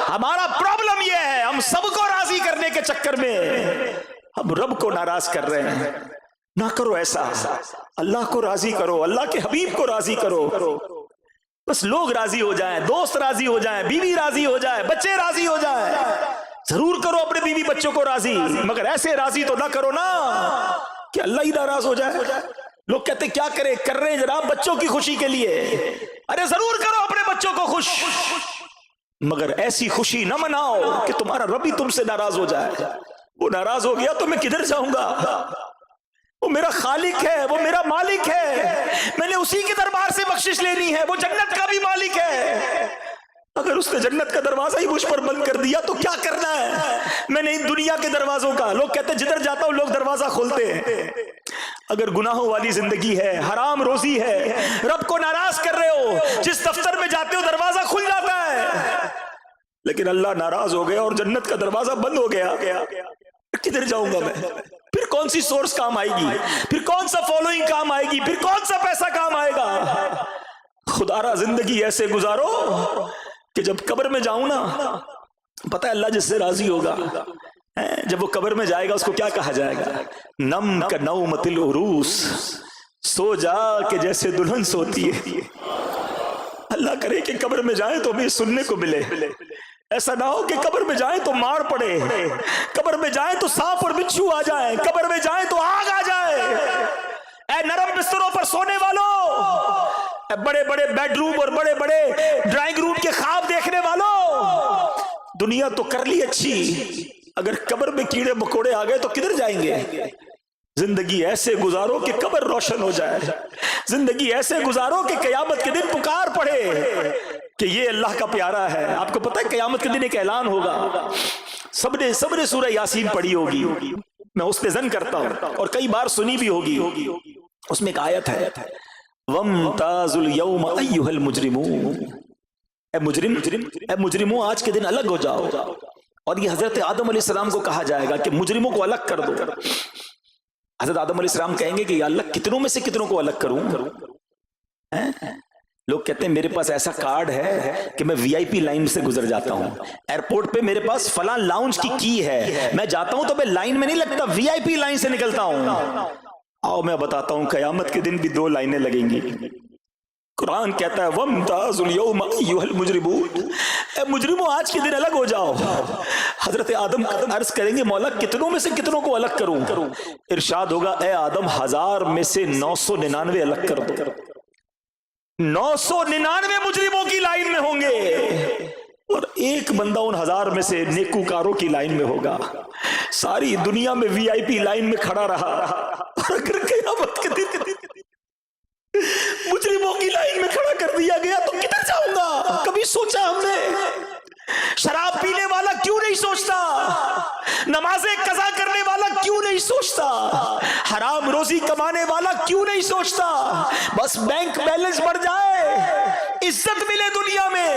ہمارا پرابلم یہ ہے ہم سب کو راضی کرنے کے چکر میں ہم رب کو ناراض کر رہے ہیں۔ نہ کرو ایسا، اللہ کو راضی کرو، اللہ کے حبیب کو راضی کرو، بس لوگ راضی ہو جائیں، دوست راضی ہو جائیں، بیوی راضی ہو جائے، بچے راضی ہو جائیں۔ ضرور کرو اپنے بیوی بچوں کو راضی، مگر ایسے راضی تو نہ کرو نا کہ اللہ ہی ناراض ہو جائے۔ لوگ کہتے کیا کرے، کر رہے ہیں جناب بچوں کی خوشی کے لیے۔ ارے ضرور کرو اپنے بچوں کو خوش، مگر ایسی خوشی نہ مناؤ کہ تمہارا رب ہی تم سے ناراض ہو جائے۔ وہ ناراض ہو گیا تو میں کدھر جاؤں گا؟ وہ میرا خالق ہے، وہ میرا مالک ہے، میں نے اسی کے دربار سے بخشش لینی ہے۔ وہ جنت کا بھی مالک ہے، اگر اس نے جنت کا دروازہ ہی مجھ پر بند کر دیا تو کیا کرنا ہے میں نے ان دنیا کے دروازوں کا؟ لوگ کہتے ہیں جدھر جاتا ہوں لوگ دروازہ کھولتے ہیں۔ اگر گناہوں والی زندگی ہے، حرام روزی ہے، رب کو ناراض کر رہے ہو، جس دفتر میں جاتے ہو دروازہ کھل جاتا ہے، لیکن اللہ ناراض ہو گیا اور جنت کا دروازہ بند ہو گیا، کدھر جاؤں گا میں؟ پھر کون سی سورس کام آئے گی؟ پھر کون سا فالوئنگ کام آئے گی؟ پھر کون سا پیسہ کام آئے گا؟ خدا را زندگی ایسے گزارو کہ جب قبر میں جاؤں نا، پتہ ہے اللہ جس سے راضی ہوگا، جب وہ قبر میں جائے گا اس کو کیا کہا جائے گا؟ نم کا نومت العروس، سو جا کہ جیسے دلہن سوتی ہے۔ اللہ کرے کہ قبر میں جائیں تو ہمیں سننے کو ملے، ایسا نہ ہو کہ قبر میں جائیں تو مار پڑے، قبر میں جائیں تو سانپ اور بچھو آ جائیں، قبر میں جائیں تو آگ آ جائے۔ اے نرم بستروں پر سونے والوں، اے بڑے بڑے بیڈ روم اور بڑے بڑے ڈرائنگ روم کے خواب دیکھنے والوں، دنیا تو کر لی اچھی، اگر قبر میں کیڑے مکوڑے آ گئے تو کدھر جائیں گے؟ زندگی ایسے گزارو کہ قبر روشن ہو جائے، زندگی ایسے گزارو کہ قیامت کے دن پکار پڑے کہ یہ اللہ کا پیارا ہے۔ آپ کو پتہ ہے قیامت کے دن ایک اعلان ہوگا، سب نے سورہ یاسین پڑھی ہوگی، میں اس پہ ظن کرتا ہوں اور کئی بار سنی بھی ہوگی۔ اس میں ایک آیت ہے وَامْتَازُوا الْيَوْمَ أَيُّهَا الْمُجْرِمُونَ، اے مجرموں آج کے دن الگ ہو جاؤ۔ اور یہ حضرت آدم علیہ السلام کو کہا جائے گا کہ مجرموں کو الگ کر دو۔ حضرت آدم علیہ السلام کہیں گے کہ یا اللہ کتنوں میں سے کتنوں کو الگ کروں؟ لوگ کہتے ہیں میرے پاس ایسا کارڈ ہے کہ میں وی آئی پی لائن سے گزر جاتا ہوں، ایئرپورٹ پہ میرے پاس فلاں لاؤنج کی ہے، میں جاتا ہوں تو میں لائن میں نہیں لگتا، وی آئی پی لائن سے نکلتا ہوں۔ آؤ میں بتاتا ہوں قیامت کے دن بھی 2 لائنیں لگیں گی۔ قرآن کہتا ہے وَامْتَازُوا الْيَوْمَ أَيُّهَا الْمُجْرِمُونَ، اے مجرموں آج کے دن الگ ہو جاؤ۔ حضرت آدم عرض کریں گے مولا کتنوں میں سے کتنوں کو الگ کروں؟ ارشاد ہوگا اے آدم 1000 میں سے 999 الگ کر دو۔ 999 مجرموں کی لائن میں ہوں گے اور ایک بندہ ان 1000 میں سے نیکوکاروں کی لائن میں ہوگا۔ ساری دنیا میں وی آئی پی لائن میں کھڑا رہا، اور اگر قیامت کے دن مجرموں کی لائن میں کھڑا کر دیا گیا تو کدھر جاؤں گا؟ کبھی سوچا ہم نے؟ شراب پینے والا کیوں نہیں سوچتا؟ نمازیں قضا کرنے والا کیوں نہیں سوچتا؟ حرام روزی کمانے والا کیوں نہیں سوچتا بس بینک بیلنس بڑھ جائے، عزت ملے دنیا میں؟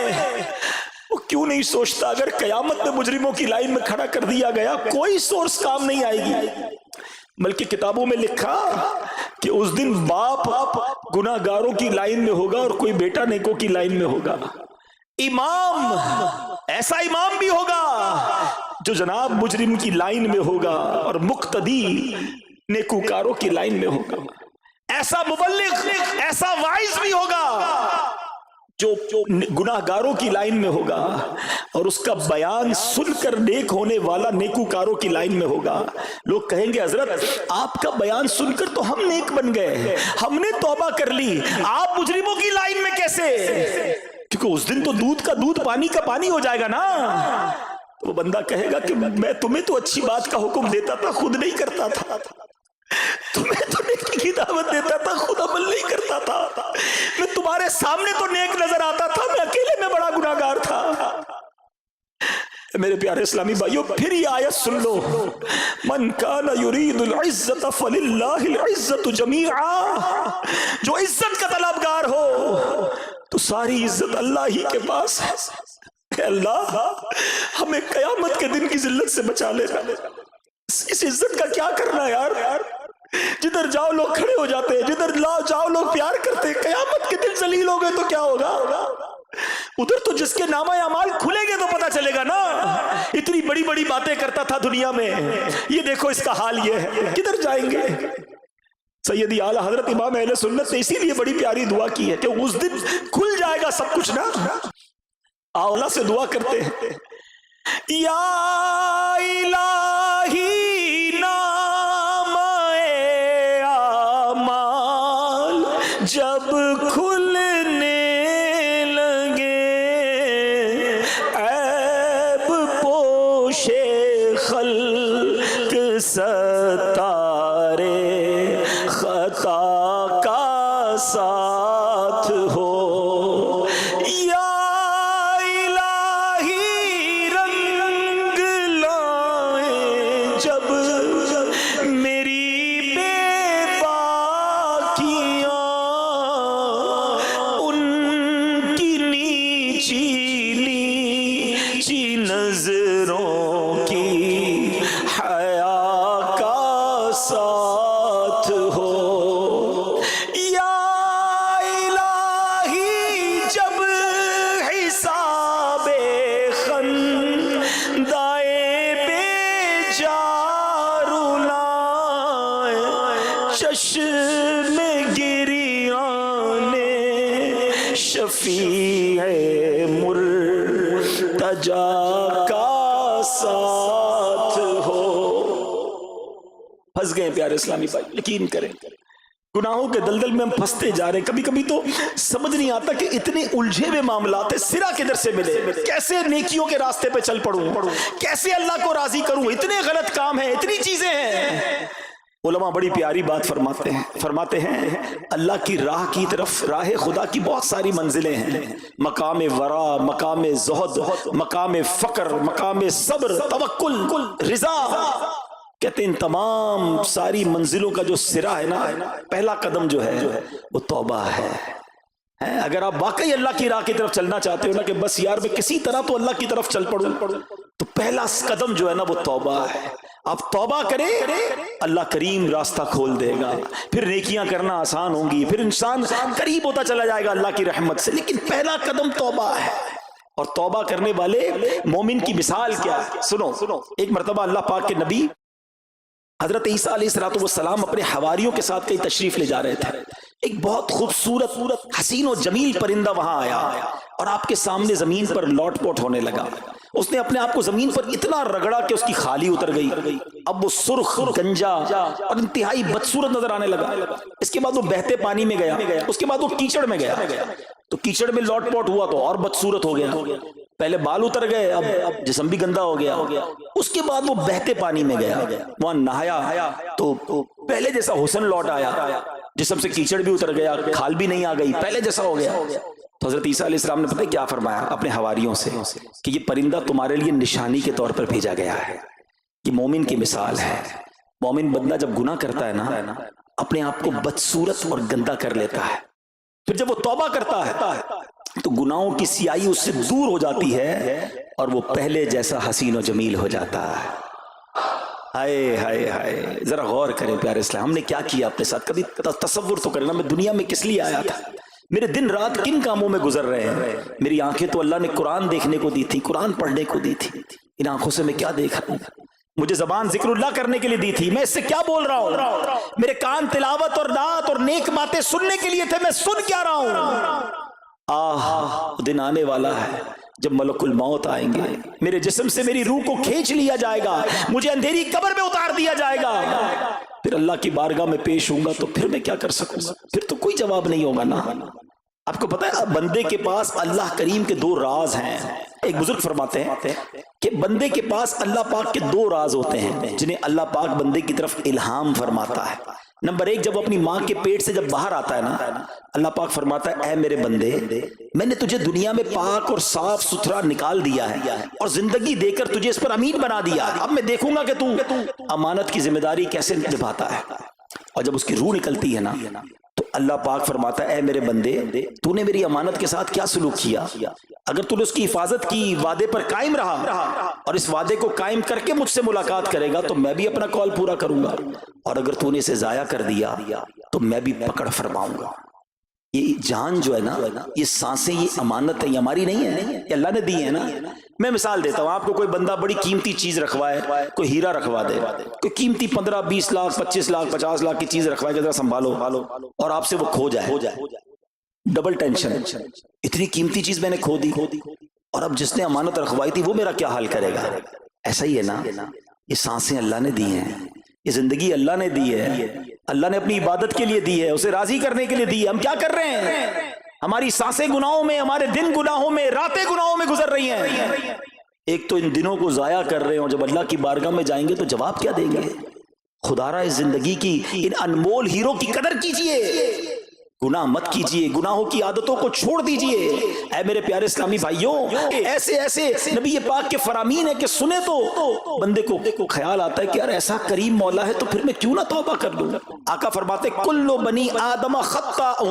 وہ کیوں نہیں سوچتا اگر قیامت میں مجرموں کی لائن میں کھڑا کر دیا گیا کوئی سورس کام نہیں آئے گی؟ بلکہ کتابوں میں لکھا کہ اس دن باپ گناہ گاروں کی لائن میں ہوگا اور کوئی بیٹا نیکوں کی لائن میں ہوگا، امام ایسا امام بھی ہوگا جو جناب مجرم کی لائن میں ہوگا اور مقتدی نیکوکاروں کی لائن میں ہوگا، ایسا مبلغ ایسا واعظ بھی ہوگا جو گناہ گاروں کی لائن میں ہوگا اور اس کا بیان سن کر نیک ہونے والا نیکوکاروں کی لائن میں ہوگا۔ لوگ کہیں گے حضرت آپ کا بیان سن کر تو ہم نیک بن گئے، ہم نے توبہ کر لی، آپ مجرموں کی لائن میں کیسے؟ کیونکہ اس دن تو دودھ کا دودھ پانی کا پانی ہو جائے گا نا۔ وہ بندہ کہے گا کہ میں تمہیں تو اچھی بات کا حکم دیتا تھا، خود نہیں کرتا تھا، تمہیں تو نیکی کی دعوت دیتا تھا، خود عمل نہیں کرتا تھا، میں تمہارے سامنے تو نیک نظر آتا تھا، میں اکیلے میں بڑا گناہگار تھا۔ میرے پیارے اسلامی بھائیوں پھر یہ آیت سن لو، من کان یرید العزت فللہ العزت جمیعا، جو عزت کا طلبگار ہو تو ساری عزت اللہ ہی کے پاس ہے۔ اے اللہ ہمیں قیامت کے دن کی ذلت سے بچا لے، اس عزت کا کیا کرنا یار؟ جدھر جاؤ لوگ کھڑے ہو جاتے ہیں، جدھر جاؤ لوگ پیار کرتے ہیں، قیامت کے دن ذلیل ہو گئے تو کیا ہوگا؟ ادھر تو جس کے نامہ اعمال کھلیں گے تو پتہ چلے گا نا، اتنی بڑی بڑی باتیں کرتا تھا دنیا میں، یہ دیکھو اس کا حال یہ ہے، کدھر جائیں گے؟ سیدی اعلیٰ حضرت امام اہل سنت نے اسی لیے بڑی پیاری دعا کی ہے کہ اس دن کھل جائے گا سب کچھ نا۔ آؤ اللہ سے دعا کرتے ہیں، یا الہی نام اعمال جب کھلنے لگے، عیب پوشے خلق ستارے خطا کا ساتھ ہو، یا الہی رنگ لائے جب میری بے باکیاں، ان کی نیچی نیچی نظروں کی حیا کا ساتھ ہو، یا الہی جب حساب خندائے بے جارو لائے، چشم گریان شفیع مرتجا کا ساتھ ہو۔ پھنس گئے پیارے اسلامی بھائی، یقین کریں گناہوں کے دلدل میں ہم پھنستے جا رہے ہیں، کبھی کبھی تو سمجھ نہیں آتا کہ اتنے الجھے ہوئے معاملات ہیں، سرا کدھر سے ملے، کیسے نیکیوں کے راستے پہ چل پڑوں، کیسے اللہ کو راضی کروں، اتنے غلط کام ہیں، اتنی چیزیں ہیں۔ علماء بڑی پیاری بات فرماتے ہیں اللہ کی راہ کی طرف، راہ خدا کی بہت ساری منزلیں ہیں، مقام ورا، مقام زہد، مقام فقر، مقام صبر، توکل، رضا۔ کہتے ہیں ان تمام ساری منزلوں کا جو سرا ہے نا، پہلا قدم جو ہے وہ توبہ ہے۔ اگر آپ واقعی اللہ کی راہ کی طرف چلنا چاہتے ہو نا کہ بس یار میں کسی طرح تو اللہ کی طرف چل پڑوں، تو پہلا قدم جو ہے نا وہ توبہ ہے۔ آپ توبہ کریں اللہ کریم راستہ کھول دے گا، پھر نیکیاں کرنا آسان ہوں گی، پھر انسان قریب ہوتا چلا جائے گا اللہ کی رحمت سے، لیکن پہلا قدم توبہ ہے۔ اور توبہ کرنے والے مومن کی مثال کیا ہے؟ سنو، ایک مرتبہ اللہ پاک کے نبی حضرت عیسیٰ علیہ السلام اپنے حواریوں کے ساتھ کہیں تشریف لے جا رہے تھے، ایک بہت خوبصورت حسین و جمیل پرندہ وہاں آیا اور آپ کے سامنے زمین پر لوٹ پوٹ ہونے لگا۔ اس نے اپنے آپ کو زمین پر اتنا رگڑا کہ اس کی خالی اتر گئی، اب وہ سرخ، گنجا اور انتہائی بدصورت نظر آنے لگا۔ اس کے بعد وہ بہتے پانی میں گیا، اس کے بعد وہ کیچڑ میں گیا، تو کیچڑ میں لوٹ پوٹ ہوا تو اور بدصورت ہو گیا، پہلے بال اتر گئے، اب جسم بھی گندا ہو گیا۔ اس کے بعد وہ بہتے پانی میں گیا، وہاں نہایا تو پہلے جیسا حسن لوٹ آیا، جسم سے کیچڑ بھی اتر گیا، کھال بھی نہیں آ گئی، پہلے جیسا ہو گیا۔ تو حضرت عیسیٰ علیہ السلام نے پتہ کیا فرمایا اپنے حواریوں سے کہ یہ پرندہ تمہارے لیے نشانی کے طور پر بھیجا گیا ہے، یہ مومن کی مثال ہے، مومن بندہ جب گناہ کرتا ہے نا اپنے آپ کو بدصورت اور گندا کر لیتا ہے، پھر جب وہ توبہ کرتا ہے تو گناہوں کی سیاہی اس سے دور ہو جاتی ہے اور وہ پہلے جیسا حسین و جمیل ہو جاتا ہے۔ ہائے ہائے ہائے، ذرا غور کریں پیارے اسلام، ہم نے کیا کیا اپنے ساتھ؟ کبھی تصور تو کریں نا، میں دنیا میں کس لیے آیا تھا؟ میرے دن رات کن کاموں میں گزر رہے ہیں؟ میری آنکھیں تو اللہ نے قرآن دیکھنے کو دی تھی، قرآن پڑھنے کو دی تھی، ان آنکھوں سے میں کیا دیکھ رہا ہوں؟ مجھے زبان ذکر اللہ کرنے کے لیے دی تھی، میں اس سے کیا بول رہا ہوں؟ میرے کان تلاوت اور نعت اور نیک باتیں سننے کے لیے تھے، میں سن کیا رہا ہوں؟ دن آنے والا ہے جب ملک الموت آئیں گے، میرے جسم سے میری روح کو کھینچ لیا جائے گا، مجھے اندھیری قبر میں اتار دیا جائے گا، پھر اللہ کی بارگاہ میں پیش ہوں گا، تو پھر میں کیا کر سکوں گا؟ پھر تو کوئی جواب نہیں ہوگا نا۔ آپ کو پتا ہے بندے کے پاس اللہ کریم کے 2 راز ہیں۔ ایک بزرگ فرماتے ہیں کہ بندے کے پاس اللہ پاک کے 2 راز ہوتے ہیں جنہیں اللہ پاک بندے کی طرف الہام فرماتا ہے۔ نمبر 1، جب اپنی ماں کے پیٹ سے جب باہر آتا ہے نا، اللہ پاک فرماتا ہے اے میرے بندے، میں نے تجھے دنیا میں پاک اور صاف ستھرا نکال دیا ہے اور زندگی دے کر تجھے اس پر امین بنا دیا ہے، اب میں دیکھوں گا کہ تو امانت کی ذمہ داری کیسے نبھاتا ہے۔ اور جب اس کی روح نکلتی ہے نا تو اللہ پاک فرماتا ہے اے میرے بندے، تو نے میری امانت کے ساتھ کیا سلوک کیا؟ اگر تو نے اس کی حفاظت کی، وعدے پر قائم رہا اور اس وعدے کو قائم کر کے مجھ سے ملاقات کرے گا تو میں بھی اپنا کال پورا کروں گا، اور اگر تو نے اسے ضائع کر دیا تو میں بھی پکڑ فرماؤں گا۔ یہ جان جو ہے نا، یہ سانسیں، یہ امانت ہے، یہ ہماری نہیں ہے، یہ اللہ نے دی ہے نا۔ میں مثال دیتا ہوں آپ کو، کوئی بندہ بڑی قیمتی چیز رکھوائے، کوئی ہیرا رکھوا دے، کوئی قیمتی 15 20 لاکھ 25 لاکھ 50 لاکھ کی چیز رکھوائے کہ ذرا سنبھالو، اور آپ سے وہ کھو جائے، ڈبل ٹینشن، اتنی قیمتی چیز میں نے کھو دی، اور اب جس نے امانت رکھوائی تھی وہ میرا کیا حال کرے گا؟ ایسا ہی ہے نا، یہ سانسیں اللہ نے دی ہیں، یہ زندگی اللہ نے دی ہے، اللہ نے اپنی عبادت کے لیے دی ہے، اسے راضی کرنے کے لیے دی ہے۔ ہم کیا کر رہے ہیں؟ ہماری سانسیں گناہوں میں، ہمارے دن گناہوں میں، راتیں گناہوں میں گزر رہی ہیں۔ ایک تو ان دنوں کو ضائع کر رہے ہوں، جب اللہ کی بارگاہ میں جائیں گے تو جواب کیا دیں گے؟ خدا را اس زندگی کی ان انمول ہیروں کی قدر کیجئے، گناہ مت کیجئے، گناہوں کی عادتوں کو چھوڑ دیجئے۔ اے میرے پیارے اسلامی بھائیوں، ایسے ایسے نبی پاک کے فرامین ہے کہ سنے تو بندے کو خیال آتا ہے کہ یار ایسا کریم مولا ہے تو پھر میں کیوں نہ توبہ کر لوں۔ آقا فرماتے کل بنی آدم خطاء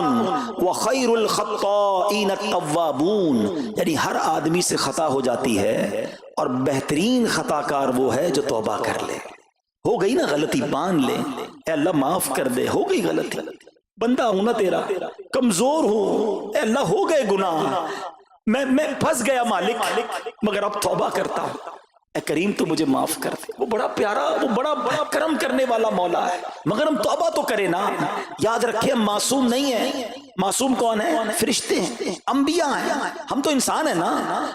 وخیر الخطائین التوابون، یعنی ہر آدمی سے خطا ہو جاتی ہے اور بہترین خطا کار وہ ہے جو توبہ کر لے۔ ہو گئی نا غلطی، مان لے، اے اللہ معاف کر دے، ہو گئی غلطی، بندہ ہوں نا تیرا، کمزور ہوں، اے اللہ ہو گئے گناہ، میں پھنس گیا مالک، مگر اب توبہ کرتا ہوں، اے کریم تو مجھے معاف کر دے۔ وہ بڑا پیارا، وہ بڑا کرم کرنے والا مولا ہے، مگر ہم توبہ تو کریں نا۔ یاد رکھیں ہم معصوم نہیں ہیں۔ معصوم کون ہے؟ فرشتے ہیں، انبیاء ہیں، ہم تو انسان ہیں نا،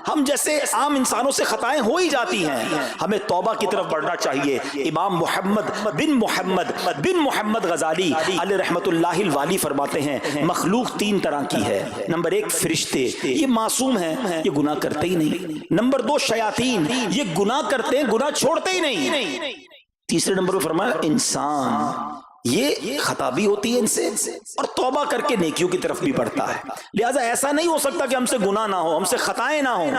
ہم جیسے عام انسانوں سے خطائیں ہو ہی جاتی ہیں، ہمیں توبہ کی طرف بڑھنا چاہیے۔ امام محمد بن محمد غزالی علیہ رحمت اللہ الوالی فرماتے ہیں مخلوق 3 طرح کی ہے۔ نمبر 1 فرشتے، یہ معصوم ہیں، یہ گناہ کرتے ہی نہیں۔ نمبر 2 شیاطین، یہ گناہ کرتے ہیں، گناہ چھوڑتے ہی نہیں۔ تیسرے نمبر پر فرمایا انسان، یہ خطا بھی ہوتی ہے ان سے اور توبہ کر کے نیکیوں کی طرف بھی بڑھتا ہے۔ لہٰذا ایسا نہیں ہو سکتا کہ ہم سے گناہ نہ ہو، ہم سے خطائیں نہ ہوں۔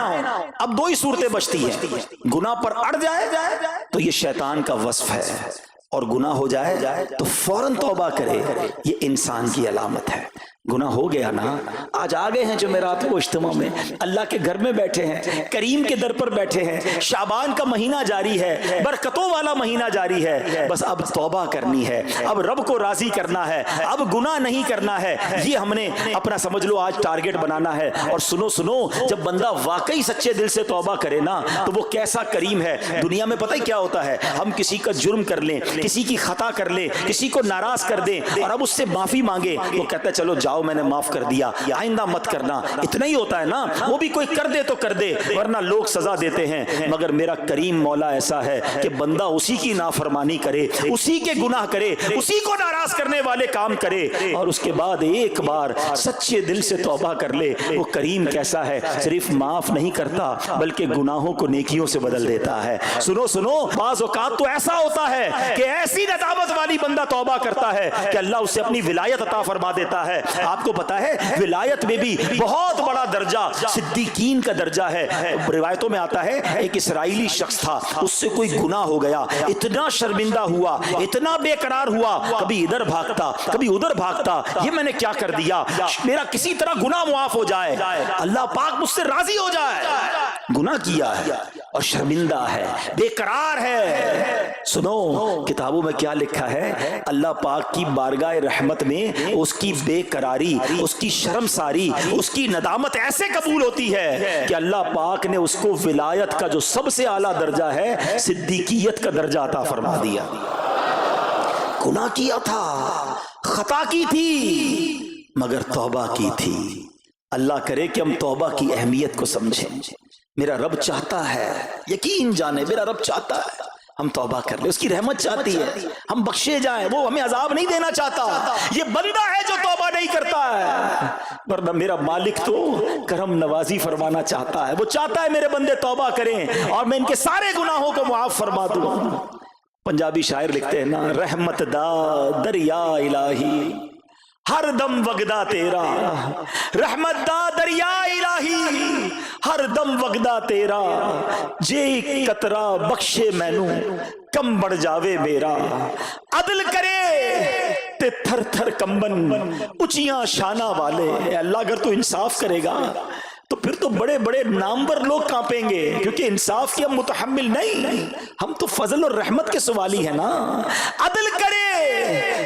اب 2 ہی صورتیں بچتی ہیں، گناہ پر اڑ جائے تو یہ شیطان کا وصف ہے، اور گناہ ہو جائے تو فوراً توبہ کرے، یہ انسان کی علامت ہے۔ گناہ ہو گیا نا، آج آ گئے ہیں جمعرات کو اجتماع میں، اللہ کے گھر میں بیٹھے ہیں، کریم کے در پر بیٹھے ہیں، شعبان کا مہینہ جاری ہے، برکتوں والا مہینہ جاری ہے، بس اب توبہ کرنی ہے، اب رب کو راضی کرنا ہے، اب گناہ نہیں کرنا ہے، یہ ہم نے اپنا سمجھ لو آج ٹارگٹ بنانا ہے۔ اور سنو، جب بندہ واقعی سچے دل سے توبہ کرے نا تو وہ کیسا کریم ہے۔ دنیا میں پتہ ہی کیا ہوتا ہے، ہم کسی کا جرم کر لیں، کسی کی خطا کر لیں، کسی کو ناراض کر دیں اور اب اس سے معافی مانگے، وہ کہتا ہے چلو جاؤ میں نے معاف کر دیا، آئندہ مت کرنا، اتنا ہی ہوتا ہے نا۔ وہ بھی کوئی کر دے تو کر دے، ورنہ لوگ سزا دیتے ہیں، مگر میرا کریم مولا ایسا ہے کہ بندہ اسی کی نافرمانی کرے، اسی کے گناہ کرے، اسی کو ناراض کرنے والے کام کرے، اور اس کے بعد ایک بار سچے دل سے توبہ کر لے۔ وہ کریم کیسا ہے، صرف معاف نہیں کرتا بلکہ گناہوں کو نیکیوں سے بدل دیتا ہے۔ سنو، بعض اوقات تو ایسا ہوتا ہے کہ ایسی ندامت والی بندہ توبہ کرتا ہے کہ اللہ اسے اپنی ولایت عطا فرما دیتا ہے۔ آپ کو پتا ہے ولایت میں بھی بہت بڑا درجہ صدیقین کا درجہ ہے. روایتوں میں آتا ہے ایک اسرائیلی شخص تھا, اس سے کوئی گناہ ہو گیا, اتنا شرمندہ ہوا, اتنا بے قرار ہوا, کبھی ادھر بھاگتا کبھی ادھر بھاگتا, یہ میں نے کیا کر دیا, میرا کسی طرح گناہ معاف ہو جائے, اللہ پاک مجھ سے راضی ہو جائے. گناہ کیا ہے اور شرمندہ ہے, بے قرار ہے. سنو کتابوں میں کیا لکھا ہے, اللہ پاک کی بارگاہ رحمت میں اس کی بے قراری, اس کی شرمساری, اس کی ندامت ایسے قبول ہوتی ہے کہ اللہ پاک نے اس کو ولایت کا جو سب سے اعلیٰ درجہ ہے صدیقیت کا درجہ عطا فرما دیا. گناہ کیا تھا, خطا کی تھی, مگر توبہ کی تھی. اللہ کرے کہ ہم توبہ کی اہمیت کو سمجھیں. میرا رب چاہتا ہے, یقین جانے میرا رب چاہتا ہے ہم توبہ کر لیں, اس کی رحمت چاہتی ہے ہم بخشے جائیں, وہ ہمیں عذاب نہیں دینا چاہتا. یہ بندہ ہے جو توبہ نہیں کرتا ہے, ورنہ میرا مالک تو کرم نوازی فرمانا چاہتا ہے. وہ چاہتا ہے میرے بندے توبہ کریں اور میں ان کے سارے گناہوں کو معاف فرما دوں. پنجابی شاعر لکھتے ہیں نا, رحمت دا دریا الہی ہر دم وگدا تیرا, رحمت دا دریا الہی ہر دم وگدا تیرا, جے قطرہ بخشے مینو کم بڑھ جاوے میرا, عدل کرے تے تھر تھر کمبن اچیاں شانہ والے. اللہ اگر تو انصاف کرے گا تو پھر تو بڑے بڑے نامور لوگ کانپیں گے, کیونکہ انصاف کی ہم متحمل نہیں, ہم تو فضل اور رحمت کے سوالی ہیں نا. عدل کرے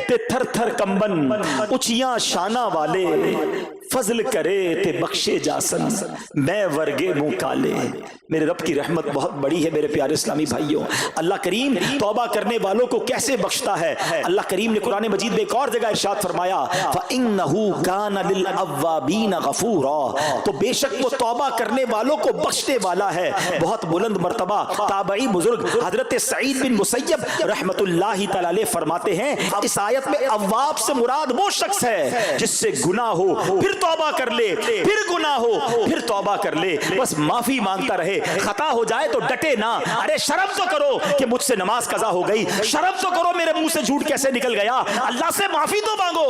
تے تھر تھر کمبن اچیاں شانہ والے, فضل کرے تے بخشے جاسن میں ورگے منہ کالے. میرے رب کی رحمت بہت بڑی ہے میرے پیارے اسلامی بھائیوں. اللہ کریم توبہ کرنے والوں کو کیسے بخشتا ہے. اللہ کریم نے قرآن مجید میں ایک اور جگہ ارشاد فرمایا, فَإِنَّهُ كَانَ لِلْأَوَّابِينَ غَفُورًا, تو بے شک وہ توبہ کرنے والوں کو بخشنے والا ہے. بہت بلند مرتبہ تابعی بزرگ حضرت سعید بن مسیب رحمت اللہ تعالی علیہ فرماتے ہیں, اس آیت میں اواب سے مراد وہ شخص ہے جس سے گناہ ہو پھر توبہ کر لے, پھر گناہ ہو پھر توبہ کر لے, بس معافی مانگتا رہے. خطا ہو جائے تو ڈٹے نہ, ارے شرم تو کرو کہ مجھ سے نماز قضا ہو گئی, شرم تو کرو میرے منہ سے جھوٹ کیسے نکل گیا, اللہ سے معافی تو مانگو.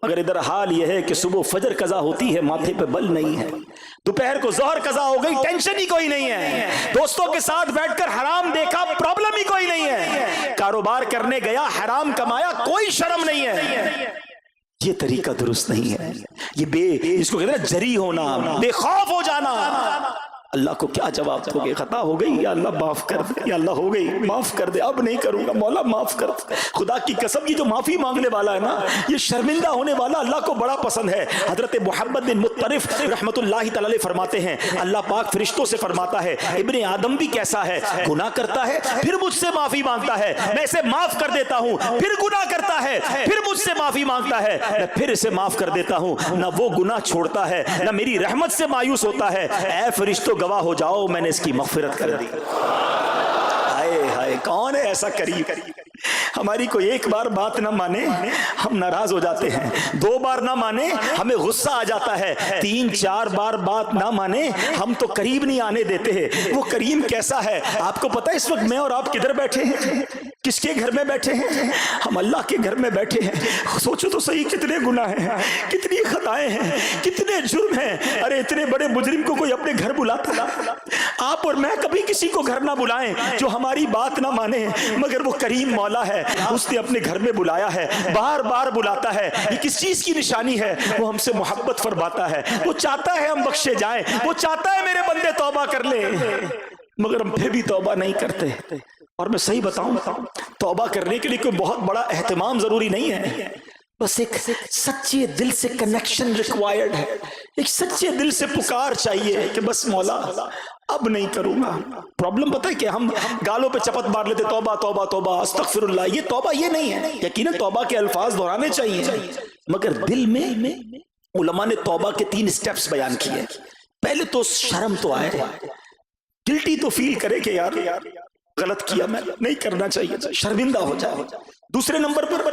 مگر ادھر حال یہ ہے کہ صبح فجر قضا ہوتی ہے, ماتھے پہ بل نہیں ہے, دوپہر کو ظہر قضا ہو گئی, ٹینشن ہی کوئی نہیں ہے, دوستوں کے ساتھ بیٹھ کر حرام دیکھا, پرابلم ہی کوئی نہیں ہے, کاروبار کرنے گیا حرام کمایا, کوئی شرم نہیں ہے. یہ طریقہ درست نہیں ہے. یہ اس کو کہتے ہیں جری ہونا, بے خوف ہو جانا. اللہ کو کیا جواب دو گے؟ خطا ہو گئی, یا اللہ معاف کر دے, یا اللہ ہو گئی معاف کر دے, اب نہیں کروں گا, مولا معاف کر دے. خدا کی قسم یہ جو معافی مانگنے والا ہے نا, یہ شرمندہ ہونے والا اللہ کو بڑا پسند ہے. حضرت محمد بن مطرف رحمت اللہ تعالی علیہ فرماتے ہیں, اللہ پاک فرشتوں سے فرماتا ہے, ابن آدم بھی کیسا ہے, گناہ کرتا ہے پھر مجھ سے معافی مانگتا ہے, میں اسے معاف کر دیتا ہوں, پھر گناہ کرتا ہے پھر مجھ سے معافی مانگتا ہے, میں پھر اسے معاف کر دیتا ہوں. نہ وہ گناہ چھوڑتا ہے نہ میری رحمت سے مایوس ہوتا ہے. اے فرشتوں گواہ ہو جاؤ, میں نے اس کی مغفرت کر دی. ہائے ہائے, کون ہے ایسا قریب, ہماری کوئی ایک بار بات نہ مانے ہم ناراض ہو جاتے ہیں, 2 بار نہ مانے ہمیں غصہ آ جاتا ہے, 3-4 بار بات نہ مانے ہم تو قریب نہیں آنے دیتے ہیں. وہ کریم کیسا ہے آپ کو پتا ہے. اس وقت میں اور آپ کدھر بیٹھے ہیں, کس کے گھر میں بیٹھے ہیں؟ ہم اللہ کے گھر میں بیٹھے ہیں. سوچو تو صحیح, کتنے گناہ ہیں, کتنی خطائیں ہیں, کتنے جرم ہیں. ارے اتنے بڑے مجرم کو کوئی اپنے گھر بلاتا؟ آپ اور میں کبھی کسی کو گھر نہ بلائیں جو ہماری بات نہ مانے, مگر وہ کریم مولا ہے, اس نے اپنے گھر میں بلایا ہے, بار بار بلاتا ہے. یہ کس چیز کی نشانی ہے؟ وہ ہم سے محبت فرماتا ہے, وہ چاہتا ہے ہم بخشے جائیں, وہ چاہتا ہے میرے بندے توبہ کر لیں, مگر ہم پھر بھی توبہ نہیں کرتے. اور میں صحیح بتاؤں, توبہ کرنے کے لیے کوئی بہت بڑا اہتمام ضروری نہیں ہے, بس ایک سچے دل سے کنیکشن ریکوائرڈ ہے. ایک سچے دل سے پکار چاہیے کہ بس مولا اب نہیں کروں گا. پرابلم پتہ ہے کہ ہم گالوں پہ چپت مار لیتے, توبہ توبہ توبہ استغفر اللہ. یہ توبہ یہ نہیں ہے. یقیناً توبہ کے الفاظ دہرانے چاہیے, مگر دل میں علماء نے توبہ کے 3 سٹیپس بیان کیے. پہلے تو شرم تو آئے, گلٹی تو فیل کرے کہ یار غلط کیا, میں نہیں کرنا چاہیے, شرمندہ ہو جائے. دوسرے نمبر پر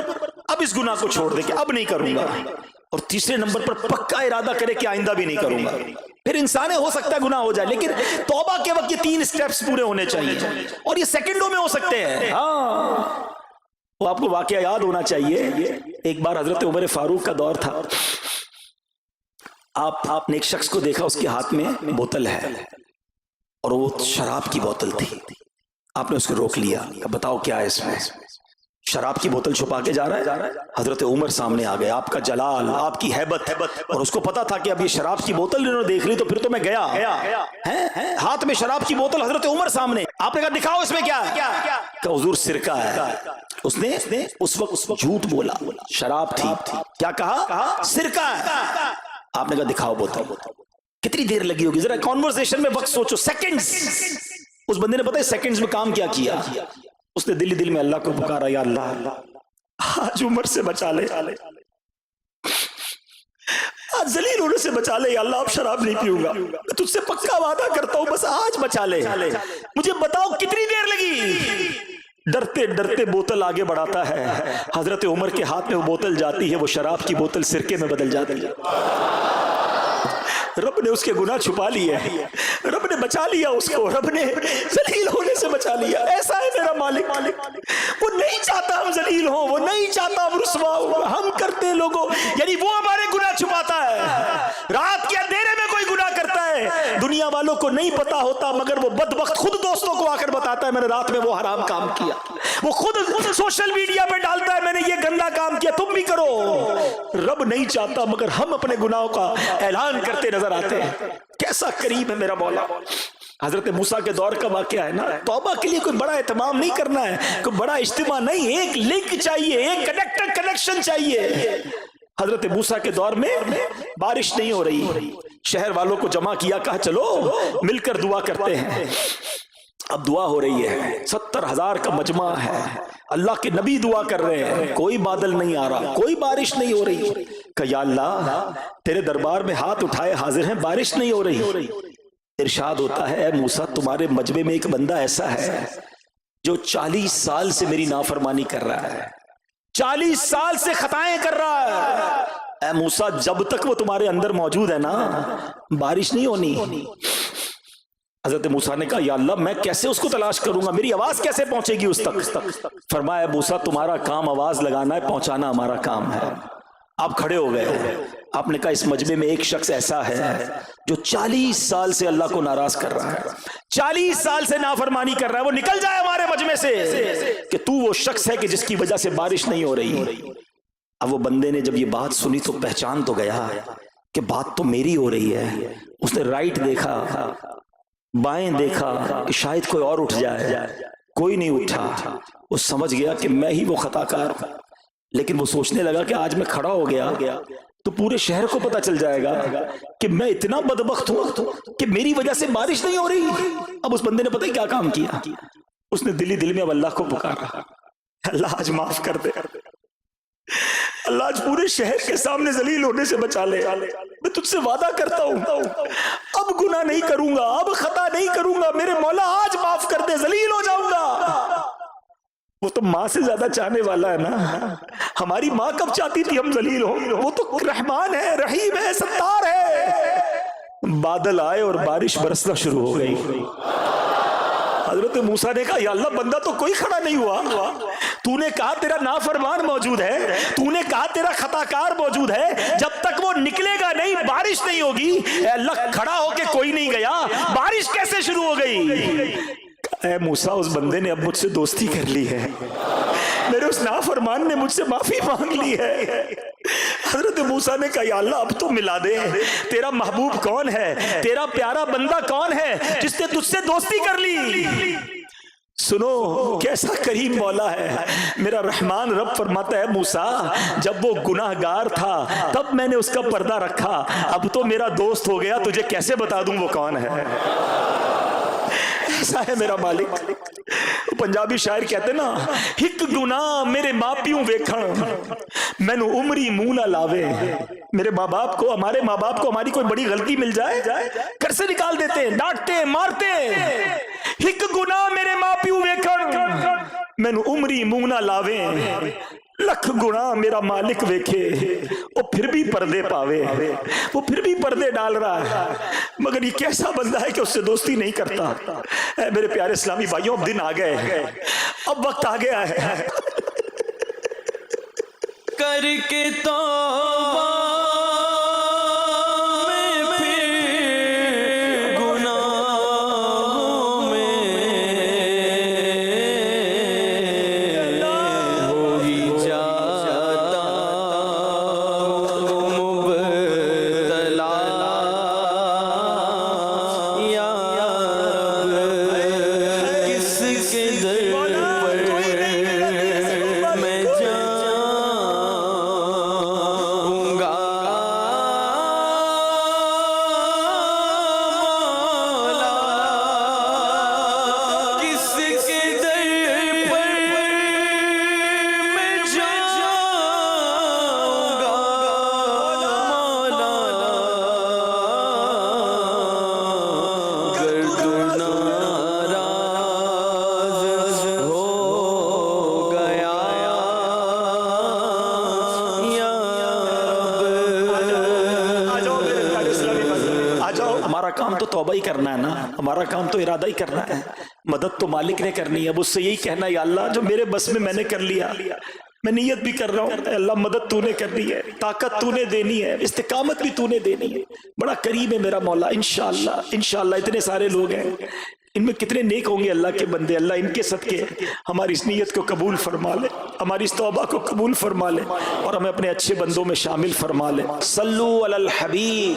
اب اس گناہ کو چھوڑ دے کہ اب نہیں کروں گا. اور تیسرے نمبر پر پکا ارادہ کرے کہ آئندہ بھی نہیں کروں گا. پھر انسان ہو سکتا ہے گناہ ہو جائے, لیکن توبہ کے وقت یہ 3 سٹیپس پورے ہونے چاہیے, اور یہ سیکنڈوں میں ہو سکتے ہیں. ہاں, وہ آپ کو واقعہ یاد ہونا چاہیے. ایک بار حضرت عمر فاروق کا دور تھا. آپ نے ایک شخص کو دیکھا, اس کے ہاتھ میں بوتل ہے اور وہ شراب کی بوتل تھی. آپ نے اس کو روک لیا, بتاؤ کیا ہے اس میں؟ شراب کی بوتل چھپا کے جا رہا ہے. حضرت عمر سامنے آ گئے, آپ کا جلال, آپ کی ہیبت, اور اس کو پتا تھا کہ اب یہ شراب کی بوتل انہوں نے دیکھ لی تو پھر تو میں گیا. ہاتھ میں شراب کی بوتل, حضرت عمر سامنے. آپ نے کہا دکھاؤ اس میں کیا ہے. کہ حضور سرکہ ہے. اس نے اس وقت جھوٹ بولا, شراب تھی. کیا کہا؟ سرکہ ہے. آپ نے کہا دکھاؤ بوتل. کتنی دیر لگی ہوگی ذرا کنورسیشن میں وقت سوچو, سیکنڈز. اس بندے نے پتہ ہے سیکنڈز میں کام کیا. اس نے دل میں اللہ کو پکارا, یا اللہ آج عمر سے بچا لے, آج ذلیل ہونے سے بچا لے. یا اللہ اب شراب نہیں پیوں گا, میں تجھ سے پکا وعدہ کرتا ہوں, بس آج بچا لے. مجھے بتاؤ کتنی دیر لگی. ڈرتے ڈرتے بوتل آگے بڑھاتا ہے. حضرت عمر کے ہاتھ میں وہ بوتل جاتی ہے, وہ شراب کی بوتل سرکے میں بدل جاتی ہے. رب نے اس کے گناہ چھپا لیے, رب نے بچا لیا اس کو, رب نے ذلیل ہونے سے بچا لیا. ایسا ہے میرا مالک, وہ نہیں چاہتا ہم ذلیل ہوں, وہ نہیں چاہتا ہم رسوا ہوں. ہم کرتے لوگوں, یعنی وہ ہمارے گناہ چھپاتا ہے. رات کے اندھیرے میں کوئی گناہ کرتا ہے, دنیا والوں کو نہیں پتا ہوتا, مگر وہ بدبخت خود دوستوں کو آ کر بتاتا ہے میں نے رات میں وہ حرام کام کیا. وہ خود سوشل میڈیا پہ ڈالتا ہے میں نے یہ گندا کام کیا, تم بھی کرو. رب نہیں چاہتا مگر ہم اپنے گناہوں کا اعلان کرتے نظر آتے ہیں. کیسا کریم ہے میرا مولا. حضرت موسیٰ کے دور کا واقعہ ہے نا. توبہ کے لیے کوئی بڑا اہتمام نہیں کرنا ہے, کوئی بڑا اجتماع نہیں, ایک لنک چاہیے, ایک کنیکشن چاہیے. حضرت موسیٰ کے دور میں بارش نہیں ہو رہی, شہر والوں کو جمع کیا, کہا چلو مل کر دعا کرتے ہیں. اب دعا ہو رہی ہے, 70,000 کا مجمع ہے, اللہ کے نبی دعا کر رہے ہیں, کوئی بادل نہیں آ رہا, کوئی بارش نہیں ہو رہی. کہ یا اللہ تیرے دربار میں ہاتھ اٹھائے حاضر ہیں, بارش نہیں ہو رہی. ارشاد ہوتا ہے اے موسیٰ تمہارے مجمع میں ایک بندہ ایسا ہے جو 40 سال سے میری نافرمانی کر رہا ہے, 40 سال سے خطائیں کر رہا ہے. اے موسیٰ جب تک وہ تمہارے اندر موجود ہے نا بارش نہیں ہونی. حضرت موسیٰ نے کہا یا اللہ میں کیسے اس کو تلاش کروں گا, میری آواز کیسے پہنچے گی اس تک. فرمایا موسیٰ تمہارا کام آواز لگانا ہے, پہنچانا ہمارا کام ہے. آپ کھڑے ہو گئے. آپ نے کہا اس مجمع میں ایک شخص ایسا ہے جو 40 سال سے اللہ کو ناراض کر رہا ہے, 40 سال سے نافرمانی کر رہا ہے, وہ نکل جائے ہمارے مجمع سے. کہ تو وہ شخص ہے کہ جس کی وجہ سے بارش نہیں ہو رہی. اب وہ بندے نے جب یہ بات سنی تو پہچان تو گیا کہ بات تو میری ہو رہی ہے. اس نے رائٹ دیکھا, بائیں دیکھا کہ شاید کوئی اور اٹھ جائے, کوئی نہیں اٹھا. وہ سمجھ گیا کہ میں ہی وہ خطا کار ہوں. لیکن وہ سوچنے لگا کہ آج میں کھڑا ہو گیا تو پورے شہر کو پتا چل جائے گا کہ میں اتنا بدبخت ہوں کہ میری وجہ سے بارش نہیں ہو رہی. اب اس بندے نے پتہ کیا کام کیا, اس نے دل میں اب اللہ کو پکارا, اللہ آج معاف کر دے, اللہ آج پورے شہر کے سامنے ذلیل ہونے سے بچا لے. میں تجھ سے وعدہ کرتا ہوں اب گناہ نہیں کروں گا, اب خطا نہیں کروں گا, میرے مولا آج معاف کر دے, ذلیل ہو جاؤں گا. وہ تو ماں سے زیادہ چاہنے والا ہے نا. ہماری ماں کب چاہتی تھی ہم ذلیل ہوں, وہ تو رحمان ہے, رحیم ہے, ستار ہے. بادل آئے اور بارش برسنا شروع ہو گئی. حضرت موسیٰ نے کہا یا اللہ بندہ تو کوئی کھڑا نہیں ہوا, تو نے کہا تیرا نافرمان موجود ہے, تو نے کہا تیرا خطا کار موجود ہے, جب تک وہ نکلے گا نہیں بارش نہیں ہوگی. اے اللہ کھڑا ہو کے کوئی نہیں گیا, بارش کیسے شروع ہو گئی. اے موسیٰ اس بندے نے اب مجھ سے دوستی کر لی ہے, میرے اس نافرمان نے مجھ سے معافی مانگ لی ہے. حضرت موسیٰ نے کہا یا اللہ اب تو ملا دے, تیرا محبوب کون ہے, تیرا پیارا بندہ کون ہے جس نے تجھ سے دوستی کر لی. سنو کیسا کریم مولا ہے میرا رحمان. رب فرماتا ہے موسیٰ جب وہ گناہ گار تھا تب میں نے اس کا پردہ رکھا, اب تو میرا دوست ہو گیا, تجھے کیسے بتا دوں وہ کون ہے. ایسا ہے میرا مالک. پنجابی شاعر کہتے نا ہک گناہ میرے ماں پیوں ویکھن مینو عمری منہ نہ لاوے. میرے ماں باپ کو, ہمارے ماں باپ کو ہماری کوئی بڑی غلطی مل جائے گھر سے نکال دیتے, ڈانٹتے, مارتے. ہک گناہ میرے ماں پیوں ویکھن مینو عمری منہ نہ لاوے, لکھ گناہ میرا مالک ویکھے وہ پھر بھی پردے پاوے. وہ پھر بھی پردے ڈال رہا ہے, مگر یہ کیسا بندہ ہے کہ اس سے دوستی نہیں کرتا. اے میرے پیارے اسلامی بھائیوں اب دن آ گئے, اب وقت آ گیا ہے, کر کے توبہ میں پھر گناہوں میں ہو ہی جاتا مبتلا یا رب کس کے در پر میں جاؤں گا مولا کس کے در پر میں جاؤں گا مولا گر تو ناراض ہو گیا یا رب ہمارا کام تو توبہ ہی کرنا ہے نا، ہمارا کام تو ارادہ ہی کرنا ہے، مدد تو مالک نے کرنی ہے، اب اس سے یہی کہنا ہے یا اللہ جو میرے بس میں نے کر لیا، میں نیت بھی کر رہا ہوں، اے اللہ مدد تو نے کرنی ہے، طاقت تو نے دینی ہے، استقامت بھی تو نے دینی ہے، بڑا قریب ہے میرا مولا انشاءاللہ انشاءاللہ۔ اتنے سارے لوگ ہیں، ان میں کتنے نیک ہوں گے اللہ کے بندے، اللہ ان کے صدقے ہماری اس نیت کو قبول فرما لے، ہماری اس توبہ کو قبول فرما لے اور ہمیں اپنے اچھے بندوں میں شامل فرما لے۔ صلو علی الحبیب